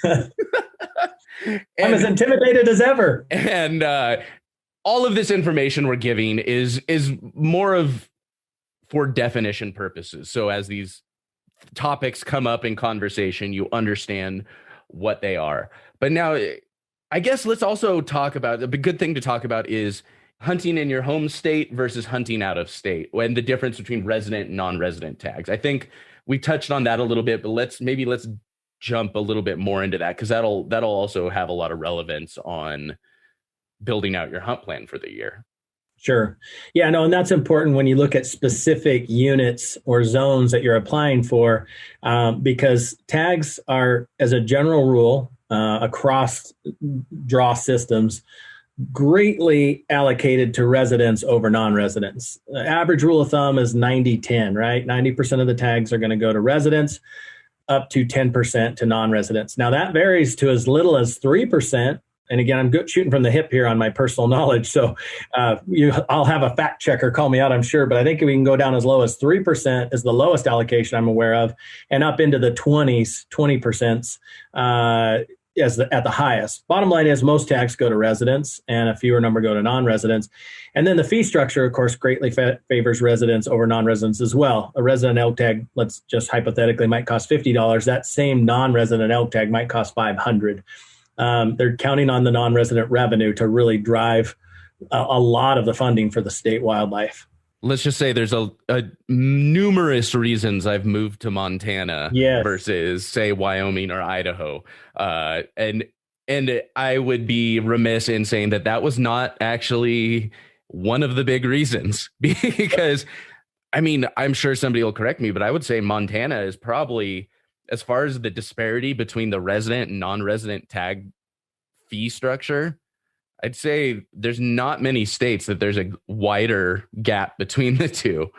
I'm as intimidated as ever. And all of this information we're giving is more of for definition purposes. So as these topics come up in conversation, you understand what they are. But now, I guess let's also talk about, a good thing to talk about is hunting in your home state versus hunting out of state, and the difference between resident and non-resident tags. I think we touched on that a little bit, but let's jump a little bit more into that, because that'll also have a lot of relevance on building out your hunt plan for the year. Sure. Yeah, no, and that's important when you look at specific units or zones that you're applying for, because tags are, as a general rule, across draw systems, greatly allocated to residents over non-residents. The average rule of thumb is 90-10, right? 90% of the tags are going to go to residents, up to 10% to non-residents. Now that varies to as little as 3% and again, I'm shooting from the hip here on my personal knowledge. So I'll have a fact checker call me out, I'm sure. But I think we can go down as low as 3% is the lowest allocation I'm aware of, and up into the 20% at the highest. Bottom line is most tags go to residents and a fewer number go to non-residents. And then the fee structure, of course, greatly favors residents over non-residents as well. A resident elk tag, let's just hypothetically, might cost $50. That same non-resident elk tag might cost $500. They're counting on the non-resident revenue to really drive a lot of the funding for the state wildlife. Let's just say there's a numerous reasons I've moved to Montana versus, say, Wyoming or Idaho. And I would be remiss in saying that was not actually one of the big reasons, because, I mean, I'm sure somebody will correct me, but I would say Montana is probably, as far as the disparity between the resident and non-resident tag fee structure, I'd say there's not many states that there's a wider gap between the two.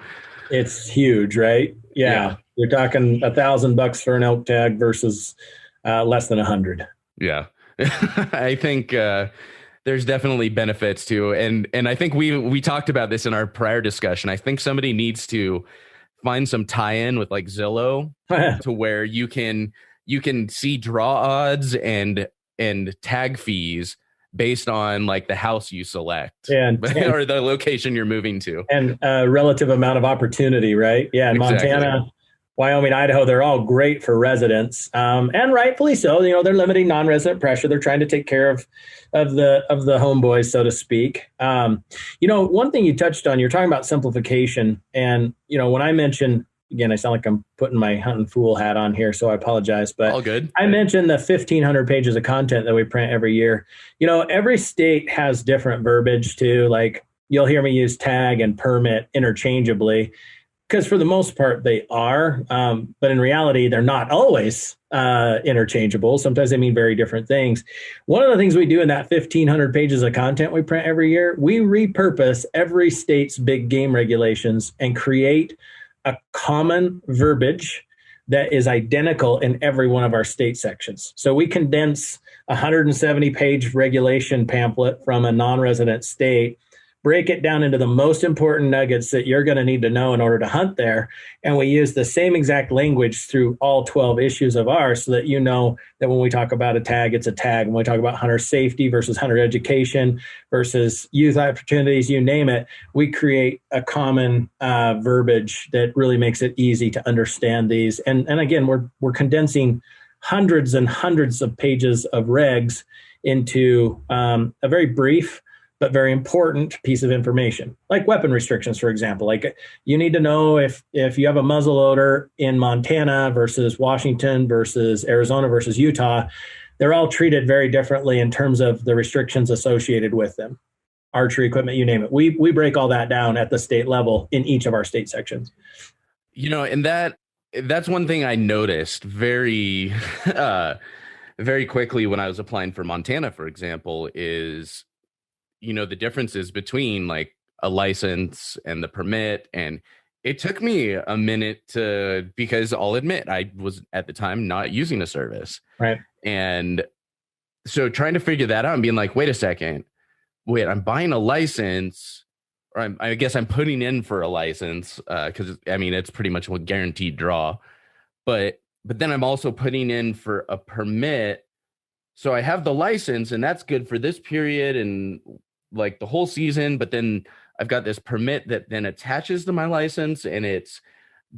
It's huge, right? Yeah. You're talking $1,000 for an elk tag versus less than 100. Yeah. I think there's definitely benefits too. And I think we talked about this in our prior discussion. I think somebody needs to find some tie-in with like Zillow to where you can see draw odds and tag fees based on like the house you select or the location you're moving to, and relative amount of opportunity, right? Yeah. In Montana, Wyoming, Idaho, they're all great for residents, and rightfully so. You know, they're limiting non-resident pressure. They're trying to take care of the homeboys, so to speak. You know, one thing you touched on, you're talking about simplification, and you know, when I mentioned, again, I sound like I'm putting my Huntin Fool hat on here, so I apologize. But all good. I mentioned the 1,500 pages of content that we print every year. You know, every state has different verbiage too. Like you'll hear me use tag and permit interchangeably, because for the most part they are. But in reality, they're not always interchangeable. Sometimes they mean very different things. One of the things we do in that 1,500 pages of content we print every year, we repurpose every state's big game regulations and create a common verbiage that is identical in every one of our state sections. So we condense a 170-page regulation pamphlet from a non-resident state, break it down into the most important nuggets that you're going to need to know in order to hunt there. And we use the same exact language through all 12 issues of ours so that you know that when we talk about a tag, it's a tag. When we talk about hunter safety versus hunter education versus youth opportunities, you name it, we create a common verbiage that really makes it easy to understand these. And again, we're condensing hundreds and hundreds of pages of regs into a very brief but very important piece of information, like weapon restrictions, for example. Like you need to know if you have a muzzleloader in Montana versus Washington versus Arizona versus Utah, they're all treated very differently in terms of the restrictions associated with them. Archery equipment, you name it. We break all that down at the state level in each of our state sections. You know, and that's one thing I noticed very, very quickly when I was applying for Montana, for example, is, you know, the differences between like a license and the permit. And it took me a minute because I'll admit I was at the time not using a service. Right. And so trying to figure that out and being like, wait a second, I'm buying a license, or I guess I'm putting in for a license because I mean, it's pretty much a guaranteed draw, but then I'm also putting in for a permit. So I have the license and that's good for this period and like the whole season, but then I've got this permit that then attaches to my license and it's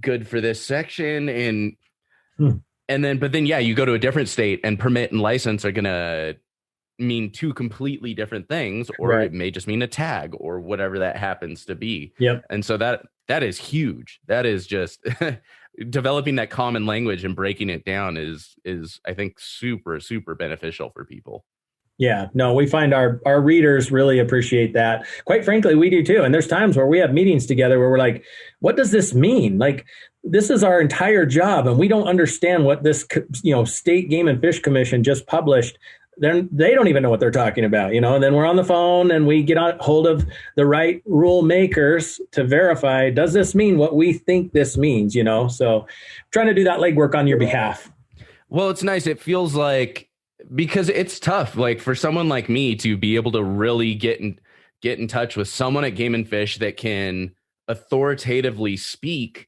good for this section. And then you go to a different state and permit and license are going to mean two completely different things, or right. It may just mean a tag or whatever that happens to be. Yep. And so that is huge. That is just developing that common language and breaking it down is I think super, super beneficial for people. Yeah, no, we find our readers really appreciate that. Quite frankly, we do too. And there's times where we have meetings together where we're like, what does this mean? Like, this is our entire job and we don't understand what this, State Game and Fish Commission just published. Then they don't even know what they're talking about, and then we're on the phone and we get on hold of the right rule makers to verify, does this mean what we think this means, So trying to do that legwork on your behalf. Well, it's nice. It feels like because it's tough, like for someone like me to be able to really get in touch with someone at Game and Fish that can authoritatively speak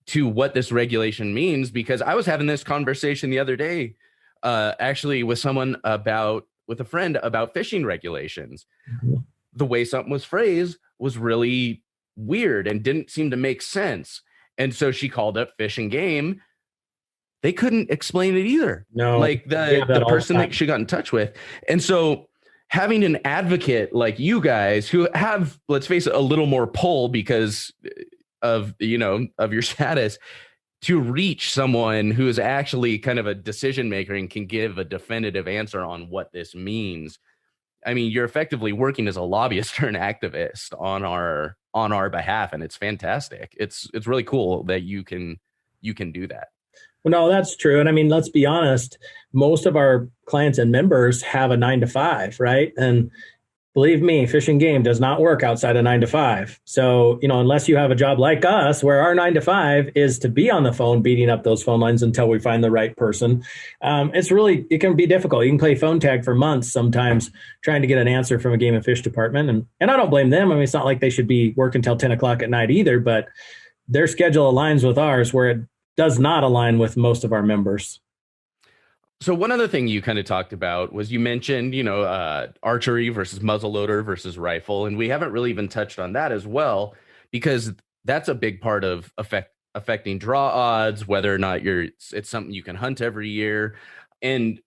to what this regulation means. Because I was having this conversation the other day, actually with a friend about fishing regulations. Mm-hmm. The way something was phrased was really weird and didn't seem to make sense. And so she called up Fish and Game. They couldn't explain it either. No, like the person that she got in touch with. And so having an advocate like you guys who have, let's face it, a little more pull because of your status, to reach someone who is actually kind of a decision maker and can give a definitive answer on what this means. I mean, you're effectively working as a lobbyist or an activist on our behalf, and it's fantastic. It's really cool that you can do that. Well, no, that's true. And I mean, let's be honest, most of our clients and members have a 9-to-5, right? And believe me, Fish and Game does not work outside of 9-to-5. So, unless you have a job like us, where our 9-to-5 is to be on the phone, beating up those phone lines until we find the right person, it can be difficult. You can play phone tag for months sometimes trying to get an answer from a Game and Fish department. And I don't blame them. I mean, it's not like they should be working till 10 o'clock at night either, but their schedule aligns with ours where it does not align with most of our members. So one other thing you kind of talked about was you mentioned, archery versus muzzleloader versus rifle. And we haven't really even touched on that as well, because that's a big part of affecting draw odds, whether or not it's something you can hunt every year. And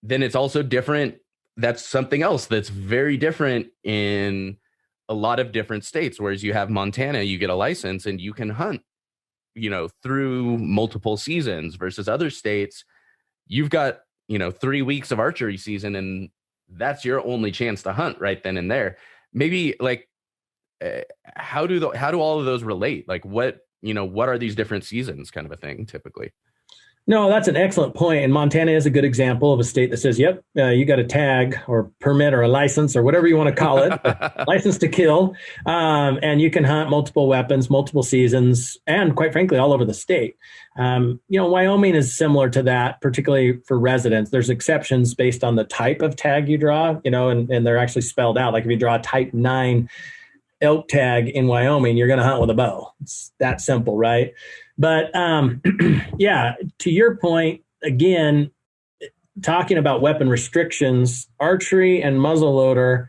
then it's also different. That's something else that's very different in a lot of different states. Whereas you have Montana, you get a license and you can hunt, through multiple seasons, versus other states. You've got, 3 weeks of archery season, and that's your only chance to hunt right then and there. Maybe like, how do all of those relate? Like what are these different seasons kind of a thing typically? No, that's an excellent point. And Montana is a good example of a state that says, yep, you got a tag or permit or a license or whatever you want to call it, license to kill. And you can hunt multiple weapons, multiple seasons, and quite frankly, all over the state. Wyoming is similar to that, particularly for residents. There's exceptions based on the type of tag you draw, and they're actually spelled out. Like if you draw a type 9 elk tag in Wyoming, you're going to hunt with a bow. It's that simple, right? But yeah, to your point, again, talking about weapon restrictions, archery and muzzleloader,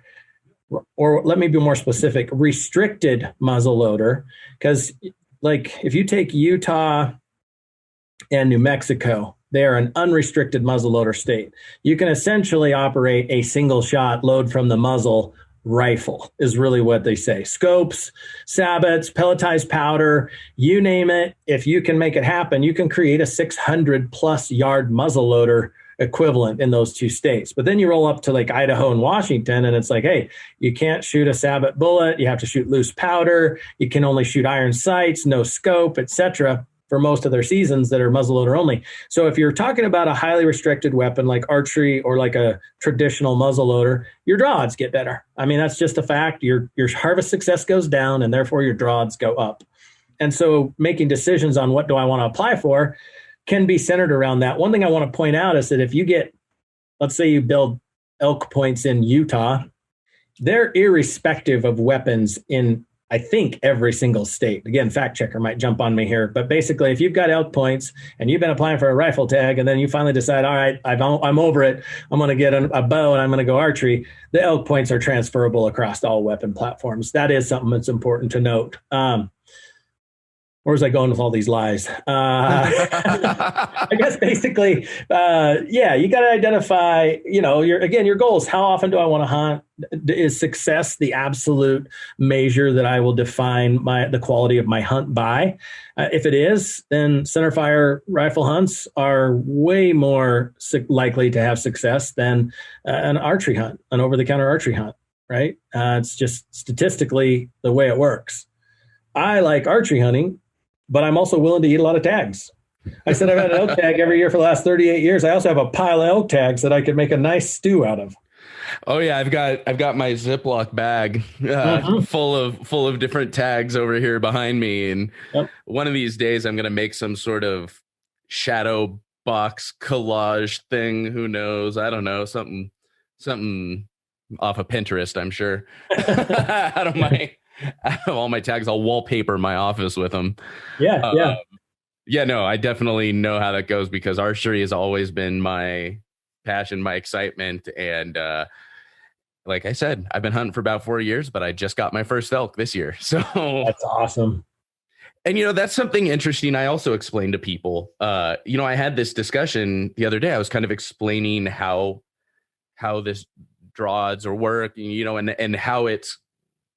or let me be more specific, restricted muzzleloader, because like if you take Utah and New Mexico, they are an unrestricted muzzleloader state. You can essentially operate a single shot load from the muzzle rifle is really what they say. Scopes, sabots, pelletized powder, you name it. If you can make it happen, you can create a 600 plus yard muzzleloader equivalent in those two states. But then you roll up to like Idaho and Washington, and it's like, hey, you can't shoot a sabot bullet. You have to shoot loose powder. You can only shoot iron sights, no scope, etc. for most of their seasons that are muzzleloader only. So if you're talking about a highly restricted weapon like archery or like a traditional muzzleloader, your draw odds get better. I mean, that's just a fact. Your harvest success goes down, and therefore your draw odds go up. And so making decisions on what do I want to apply for can be centered around that. One thing I want to point out is that if you get, let's say you build elk points in Utah, they're irrespective of weapons in, I think, every single state. Again, fact checker might jump on me here, but basically if you've got elk points and you've been applying for a rifle tag and then you finally decide, all right, I'm over it, I'm going to get a bow and I'm going to go archery, the elk points are transferable across all weapon platforms. That is something that's important to note. Where was I going with all these lies? I guess basically, you got to identify, your goals. How often do I want to hunt? Is success the absolute measure that I will define the quality of my hunt by? If it is, then centerfire rifle hunts are way more likely to have success than an archery hunt, an over-the-counter archery hunt, right? It's just statistically the way it works. I like archery hunting, but I'm also willing to eat a lot of tags. I said I've had an elk tag every year for the last 38 years. I also have a pile of elk tags that I could make a nice stew out of. Oh yeah, I've got my Ziploc bag full of different tags over here behind me, and one of these days I'm going to make some sort of shadow box collage thing. Who knows? I don't know. Something off of Pinterest, I'm sure. out of all my tags, I'll wallpaper my office with them. Yeah, no, I definitely know how that goes because archery has always been my passion, my excitement. And like I said, I've been hunting for about 4 years, but I just got my first elk this year. So that's awesome. And, that's something interesting. I also explained to people, I had this discussion the other day. I was kind of explaining how this draw odds or work, and how it's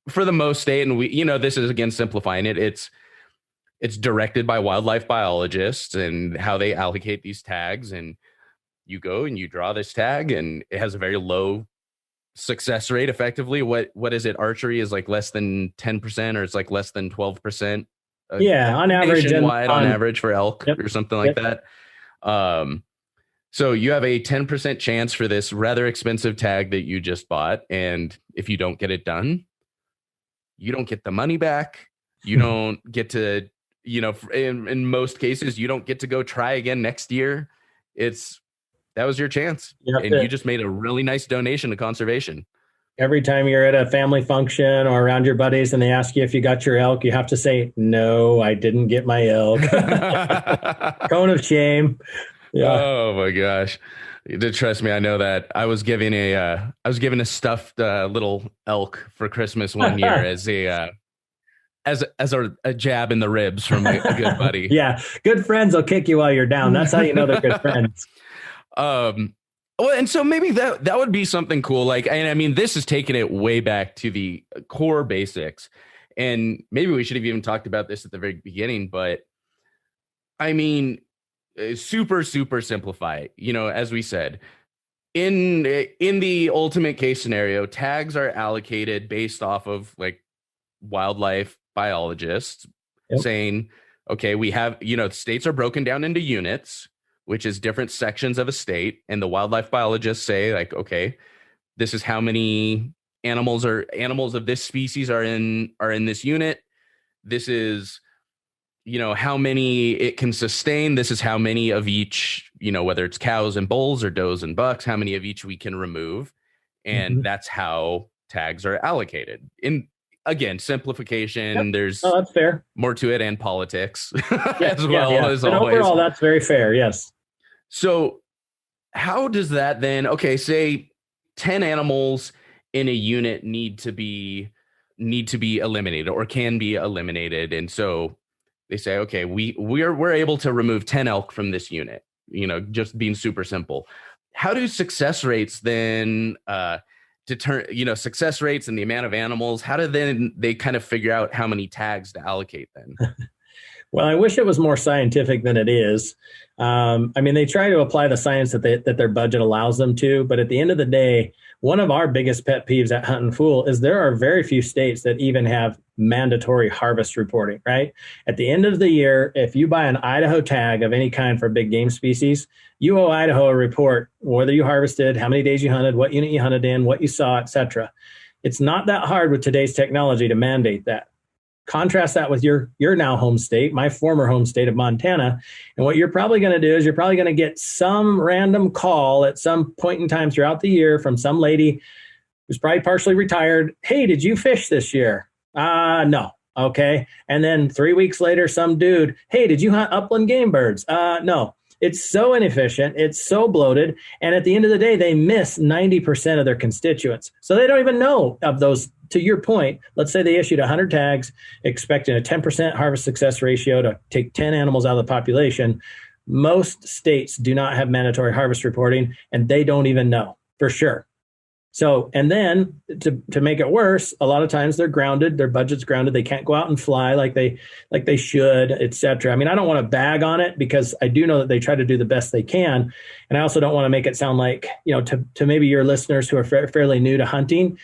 for the most state. And we, this is again, simplifying it. It's directed by wildlife biologists and how they allocate these tags. And you go and you draw this tag and it has a very low success rate. Effectively, what is it? Archery is like less than 10%, or it's like less than 12%. On average, nationwide on average for elk or something like that. So you have a 10% chance for this rather expensive tag that you just bought. And if you don't get it done, you don't get the money back. You don't get to, in most cases, you don't get to go try again next year. That was your chance. You just made a really nice donation to conservation. Every time you're at a family function or around your buddies and they ask you if you got your elk, you have to say, no, I didn't get my elk. Cone of shame. Yeah. Oh my gosh. Trust me, I know that. I was given a stuffed little elk for Christmas one year as a jab in the ribs from a good buddy. Yeah. Good friends will kick you while you're down. That's how you know they're good friends. Well, and so maybe that would be something cool. Like, and I mean, this is taking it way back to the core basics. And maybe we should have even talked about this at the very beginning, but I mean, super, super simplify it. As we said, in the ultimate case scenario, tags are allocated based off of like wildlife biologists saying, okay, we have, states are broken down into units, which is different sections of a state. And the wildlife biologists say like, okay, this is how many animals of this species are in this unit. This is, how many it can sustain. This is how many of each, whether it's cows and bulls or does and bucks, how many of each we can remove. And that's how tags are allocated. In again, simplification. There's that's fair. More to it, and politics as well as and always. Overall, that's very fair. Yes. So how does that then, okay, say 10 animals in a unit need to be eliminated or can be eliminated. And so they say, okay, we're able to remove 10 elk from this unit, just being super simple. How do success rates then success rates and the amount of animals, how do then they kind of figure out how many tags to allocate then? Well, I wish it was more scientific than it is. They try to apply the science that their budget allows them to, but at the end of the day, one of our biggest pet peeves at Huntin Fool is there are very few states that even have mandatory harvest reporting, right? At the end of the year, if you buy an Idaho tag of any kind for a big game species, you owe Idaho a report, whether you harvested, how many days you hunted, what unit you hunted in, what you saw, etc. It's not that hard with today's technology to mandate that. Contrast that with your now home state, my former home state of Montana. And what you're probably going to do is you're probably going to get some random call at some point in time throughout the year from some lady who's probably partially retired. Hey, did you fish this year? No. Okay. And then 3 weeks later, some dude, hey, did you hunt upland game birds? No. It's so inefficient. It's so bloated. And at the end of the day, they miss 90% of their constituents. So they don't even know of those. To your point, let's say they issued 100 tags, expecting a 10% harvest success ratio to take 10 animals out of the population. Most states do not have mandatory harvest reporting, and they don't even know for sure. So, and then to make it worse, a lot of times they're grounded, their budget's grounded. They can't go out and fly like they should, et cetera. I mean, I don't want to bag on it because I do know that they try to do the best they can. And I also don't want to make it sound like, to maybe your listeners who are fairly new to hunting,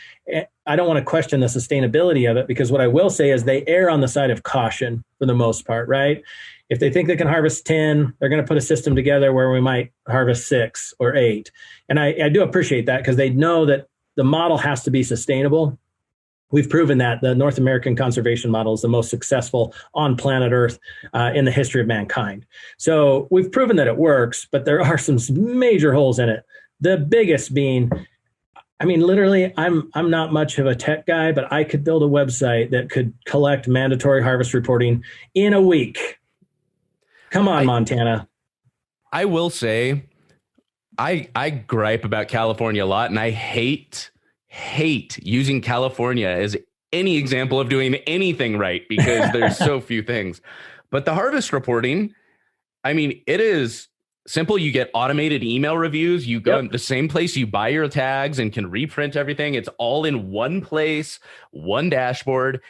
I don't want to question the sustainability of it, because what I will say is they err on the side of caution for the most part, right? If they think they can harvest 10, they're going to put a system together where we might harvest 6 or 8. And I do appreciate that, because they know that the model has to be sustainable. We've proven that the North American conservation model is the most successful on planet Earth in the history of mankind. So we've proven that it works, but there are some major holes in it. The biggest being, I mean, literally, I'm not much of a tech guy, but I could build a website that could collect mandatory harvest reporting in a week. Come on, Montana. I will say, I gripe about California a lot, and I hate using California as any example of doing anything right because there's so few things. But the harvest reporting, I mean, it is simple. You get automated email reviews. You go to the same place you buy your tags and can reprint everything. It's all in one place, one dashboard.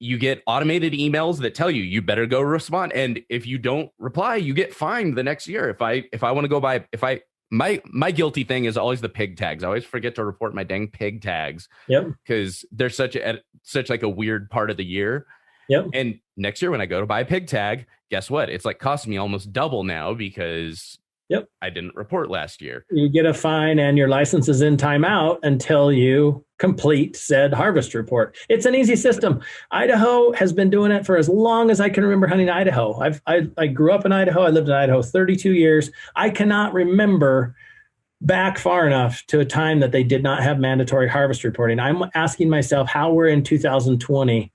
You get automated emails that tell you, you better go respond. And if you don't reply, you get fined the next year. If I want to go buy, my guilty thing is always the pig tags. I always forget to report my dang pig tags. Yep. Because they're such like a weird part of the year. Yep. And next year when I go to buy a pig tag, guess what? It's like costing me almost double now because I didn't report last year. You get a fine and your license is in timeout until you complete said harvest report. It's an easy system. Idaho has been doing it for as long as I can remember hunting Idaho. I grew up in Idaho. I lived in Idaho 32 years. I cannot remember back far enough to a time that they did not have mandatory harvest reporting. I'm asking myself how we're in 2020.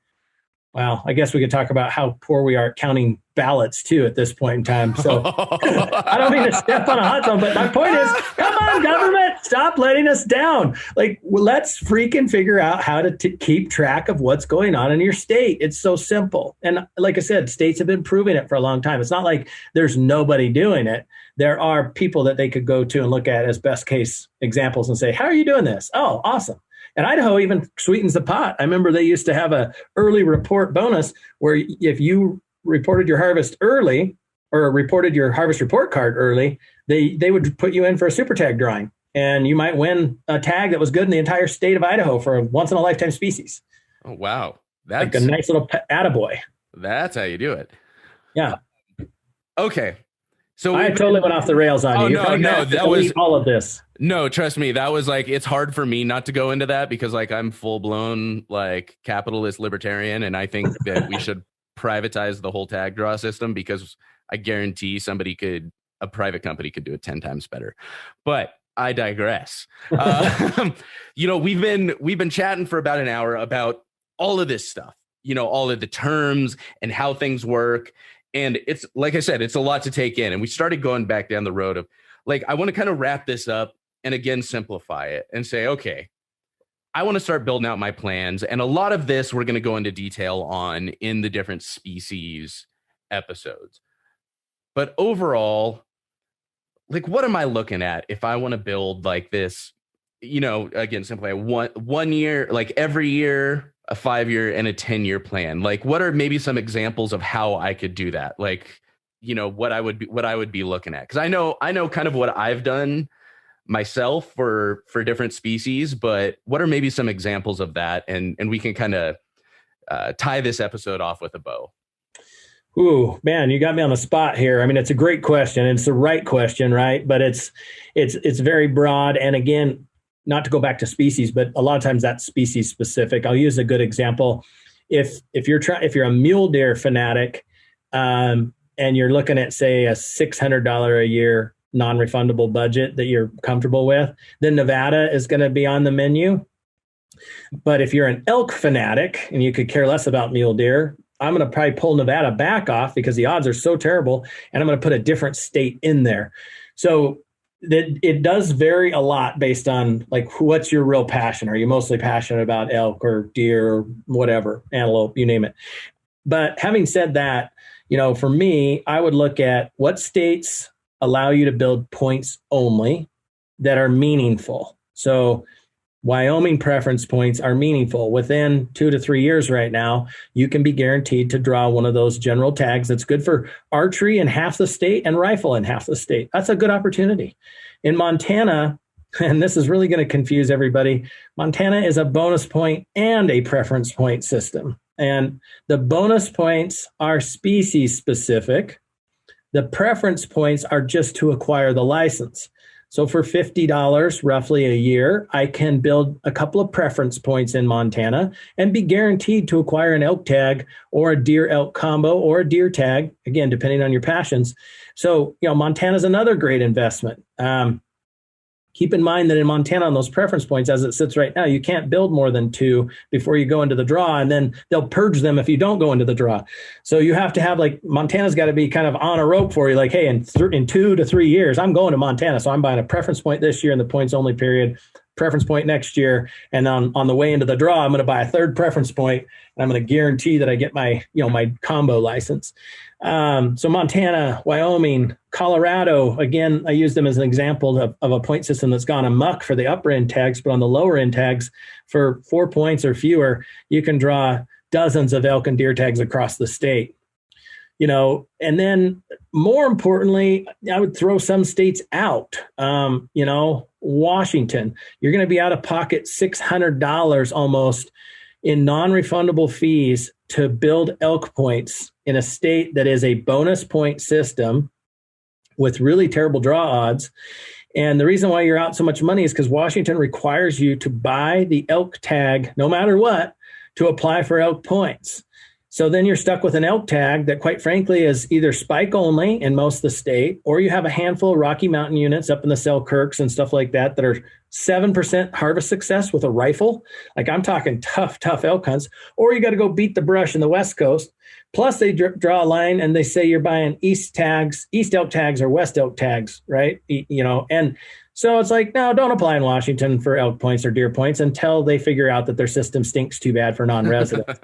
Well, I guess we could talk about how poor we are at counting ballots too at this point in time. So I don't mean to step on a hot zone, but my point is, come on, government, stop letting us down. Like, let's freaking figure out how to keep track of what's going on in your state. It's so simple. And like I said, states have been proving it for a long time. It's not like there's nobody doing it. There are people that they could go to and look at as best case examples and say, how are you doing this? Oh, awesome. And Idaho even sweetens the pot. I remember they used to have a early report bonus where if you reported your harvest early or reported your harvest report card early, they would put you in for a super tag drawing. And you might win a tag that was good in the entire state of Idaho for a once in a lifetime species. Oh, wow. That's like a nice little attaboy. That's how you do it. Yeah. Okay. So I totally went off the rails on you. No, that was all of this. No, trust me, that was like, it's hard for me not to go into that because like I'm full blown like capitalist libertarian. And I think that we should privatize the whole tag draw system because I guarantee a private company could do it 10 times better. But I digress. We've been chatting for about an hour about all of this stuff, all of the terms and how things work. And it's like I said, it's a lot to take in. And we started going back down the road of like, I want to kind of wrap this up and again, simplify it and say, okay, I want to start building out my plans. And a lot of this we're going to go into detail on in the different species episodes. But overall, like, what am I looking at if I want to build like this, again, simply one year, like every year, a 5-year and a 10-year plan? Like, what are maybe some examples of how I could do that? Like, what I would be looking at. Cause I know kind of what I've done myself for different species, but what are maybe some examples of that? And we can kind of tie this episode off with a bow. Ooh, man, you got me on the spot here. I mean, it's a great question. And it's the right question, right? But it's very broad. And again, not to go back to species, but a lot of times that's species specific. I'll use a good example. If you're a mule deer fanatic, and you're looking at, say, a $600 a year non-refundable budget that you're comfortable with, then Nevada is going to be on the menu. But if you're an elk fanatic and you could care less about mule deer, I'm going to probably pull Nevada back off because the odds are so terrible, and I'm going to put a different state in there. So it does vary a lot based on like what's your real passion. Are you mostly passionate about elk or deer or whatever, antelope, you name it. But having said that, for me, I would look at what states allow you to build points only that are meaningful. So Wyoming preference points are meaningful. Within 2 to 3 years right now, you can be guaranteed to draw one of those general tags that's good for archery in half the state and rifle in half the state. That's a good opportunity. In Montana, and this is really going to confuse everybody, Montana is a bonus point and a preference point system. And the bonus points are species specific. The preference points are just to acquire the license. So for $50 roughly a year, I can build a couple of preference points in Montana and be guaranteed to acquire an elk tag or a deer elk combo or a deer tag, again, depending on your passions. So, Montana's another great investment. Keep in mind that in Montana, on those preference points, as it sits right now, you can't build more than 2 before you go into the draw, and then they'll purge them if you don't go into the draw. So you have to have, Montana's got to be kind of on a rope for you, like, hey, in 2 to 3 years, I'm going to Montana, so I'm buying a preference point this year in the points only period, preference point next year, and on the way into the draw, I'm going to buy a third preference point, and I'm going to guarantee that I get my my combo license. So Montana, Wyoming, Colorado, again, I use them as an example of a point system that's gone amok for the upper end tags, but on the lower end tags, for 4 points or fewer, you can draw dozens of elk and deer tags across the state. And then more importantly, I would throw some states out. Washington, you're going to be out of pocket $600 almost in non-refundable fees to build elk points in a state that is a bonus point system with really terrible draw odds. And the reason why you're out so much money is because Washington requires you to buy the elk tag, no matter what, to apply for elk points. So then you're stuck with an elk tag that, quite frankly, is either spike only in most of the state, or you have a handful of Rocky Mountain units up in the Selkirks and stuff like that that are 7% harvest success with a rifle. Like, I'm talking tough elk hunts. Or you got to go beat the brush in the West Coast. Plus, they draw a line and they say you're buying east elk tags or west elk tags, right? And so it's like, no, don't apply in Washington for elk points or deer points until they figure out that their system stinks too bad for non-residents.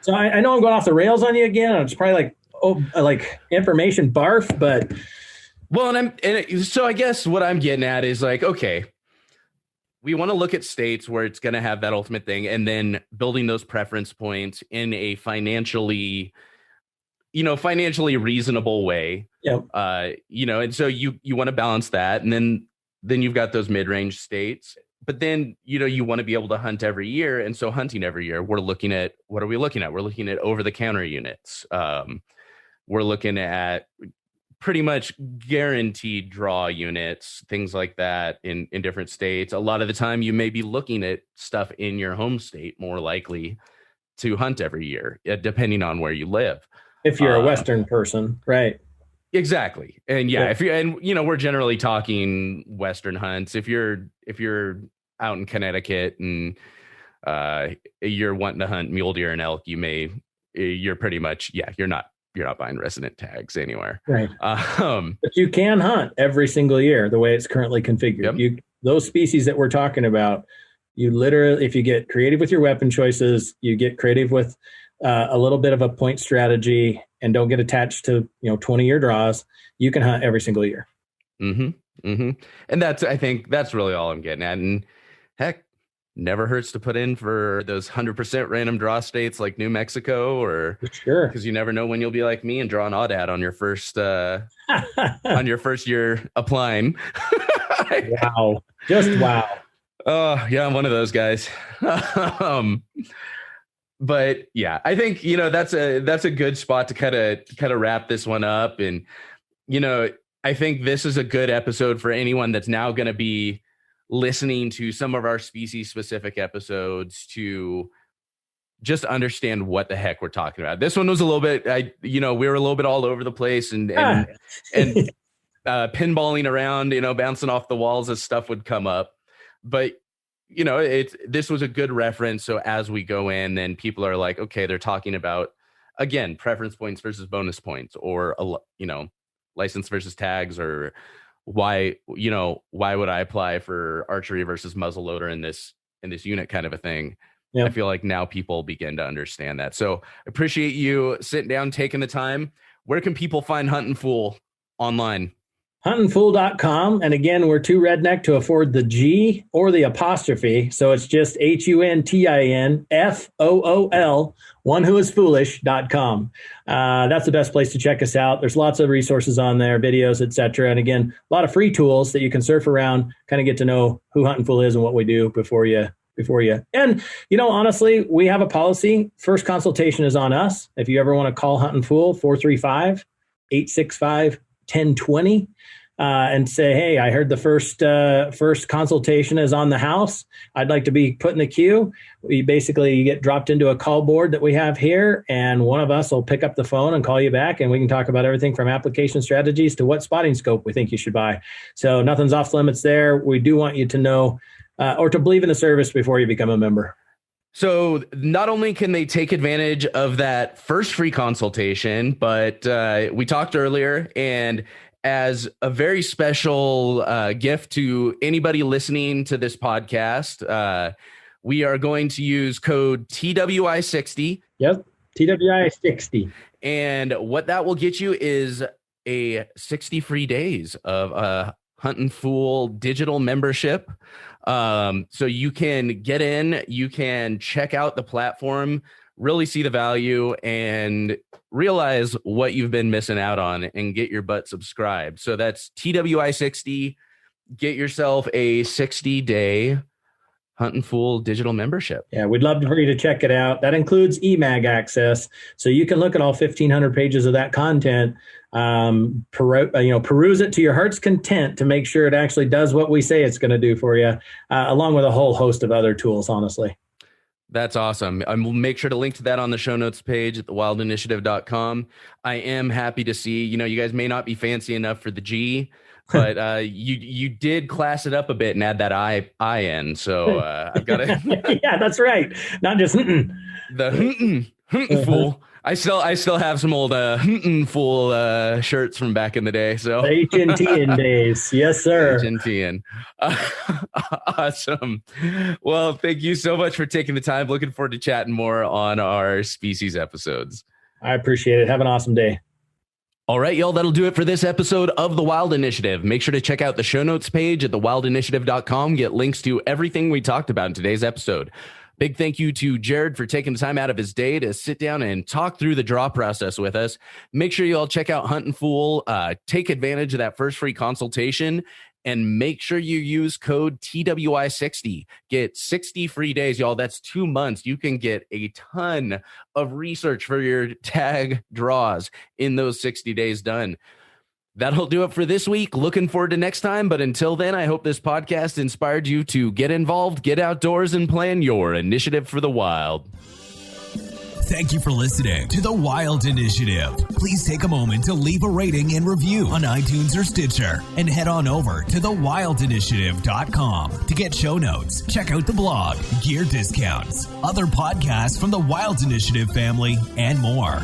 So I know I'm going off the rails on you again. It's probably like information barf, but. Well, so I guess what I'm getting at is like, okay, we want to look at states where it's going to have that ultimate thing, and then building those preference points in a financially reasonable way. Yep. And so you want to balance that, and then you've got those mid-range states, but then, you want to be able to hunt every year. And so hunting every year, we're looking at, what are we looking at? We're looking at over-the-counter units. We're looking at pretty much guaranteed draw units, things like that in different states. A lot of the time you may be looking at stuff in your home state, more likely to hunt every year, depending on where you live. If you're a Western person, right? Exactly. And we're generally talking Western hunts. If you're out in Connecticut and you're wanting to hunt mule deer and elk, you're pretty much, you're not buying resident tags anywhere. Right. But you can hunt every single year the way it's currently configured. Yep. Those species that we're talking about, you literally, if you get creative with your weapon choices, you get creative with a little bit of a point strategy, and don't get attached to 20-year draws, you can hunt every single year. Mm-hmm. Mm-hmm. And I think that's really all I'm getting at. And heck, never hurts to put in for those 100% random draw states like New Mexico, or sure, because you never know when you'll be like me and draw an audad on your first year applying. Wow, just wow. Oh yeah, I'm one of those guys. But yeah, I think that's a good spot to kind of wrap this one up. And I think this is a good episode for anyone that's now going to be listening to some of our species specific episodes to just understand what the heck we're talking about. This one was a little bit, we were a little bit all over the place and pinballing around, bouncing off the walls as stuff would come up. But this was a good reference. So as we go in, then people are like, okay, they're talking about, again, preference points versus bonus points, or, license versus tags, or why would I apply for archery versus muzzleloader in this unit kind of a thing. Yep. I feel like now people begin to understand that. So appreciate you sitting down, taking the time. Where can people find Huntin Fool online? Huntinfool.com. And again, we're too redneck to afford the G or the apostrophe. So it's just HUNTINFOOL, one who is foolish.com. That's the best place to check us out. There's lots of resources on there, videos, etc. And again, a lot of free tools that you can surf around, kind of get to know who Huntin Fool is and what we do before you. And, honestly, we have a policy. First consultation is on us. If you ever want to call Huntin Fool, 435-865-1020. and say, hey, I heard the first consultation is on the house. I'd like to be put in the queue. We basically get dropped into a call board that we have here, and one of us will pick up the phone and call you back, and we can talk about everything from application strategies to what spotting scope we think you should buy. So nothing's off limits there. We do want you to know or to believe in the service before you become a member. So not only can they take advantage of that first free consultation, but we talked earlier, and as a very special gift to anybody listening to this podcast, we are going to use code TWI60. Yep, TWI60. And what that will get you is a 60 free days of a Huntin Fool digital membership. So you can get in, you can check out the platform, really see the value, and realize what you've been missing out on and get your butt subscribed. So that's TWI60. Get yourself a 60-day Huntin Fool digital membership. Yeah, we'd love for you to check it out. That includes eMag access, so you can look at all 1,500 pages of that content, peruse it to your heart's content to make sure it actually does what we say it's going to do for you, along with a whole host of other tools, honestly. That's awesome. I will make sure to link to that on the show notes page at thewildinitiative.com. I am happy to see, you guys may not be fancy enough for the G, but you did class it up a bit and add that I in. So I've got to. Yeah, that's right. Not just the Huntin Fool. I still have some old Huntin Fool shirts from back in the day. So HNT days, yes sir. HNT. Awesome. Well, thank you so much for taking the time. Looking forward to chatting more on our species episodes. I appreciate it. Have an awesome day. All right, y'all, that'll do it for this episode of The Wild Initiative. Make sure to check out the show notes page at thewildinitiative.com. Get links to everything we talked about in today's episode. Big thank you to Jerrod for taking the time out of his day to sit down and talk through the draw process with us. Make sure you all check out Huntin Fool, take advantage of that first free consultation, and make sure you use code TWI60. Get 60 free days, y'all. That's 2 months. You can get a ton of research for your tag draws in those 60 days done. That'll do it for this week. Looking forward to next time. But until then, I hope this podcast inspired you to get involved, get outdoors, and plan your initiative for the wild. Thank you for listening to The Wild Initiative. Please take a moment to leave a rating and review on iTunes or Stitcher, and head on over to thewildinitiative.com to get show notes, check out the blog, gear discounts, other podcasts from the Wild Initiative family, and more.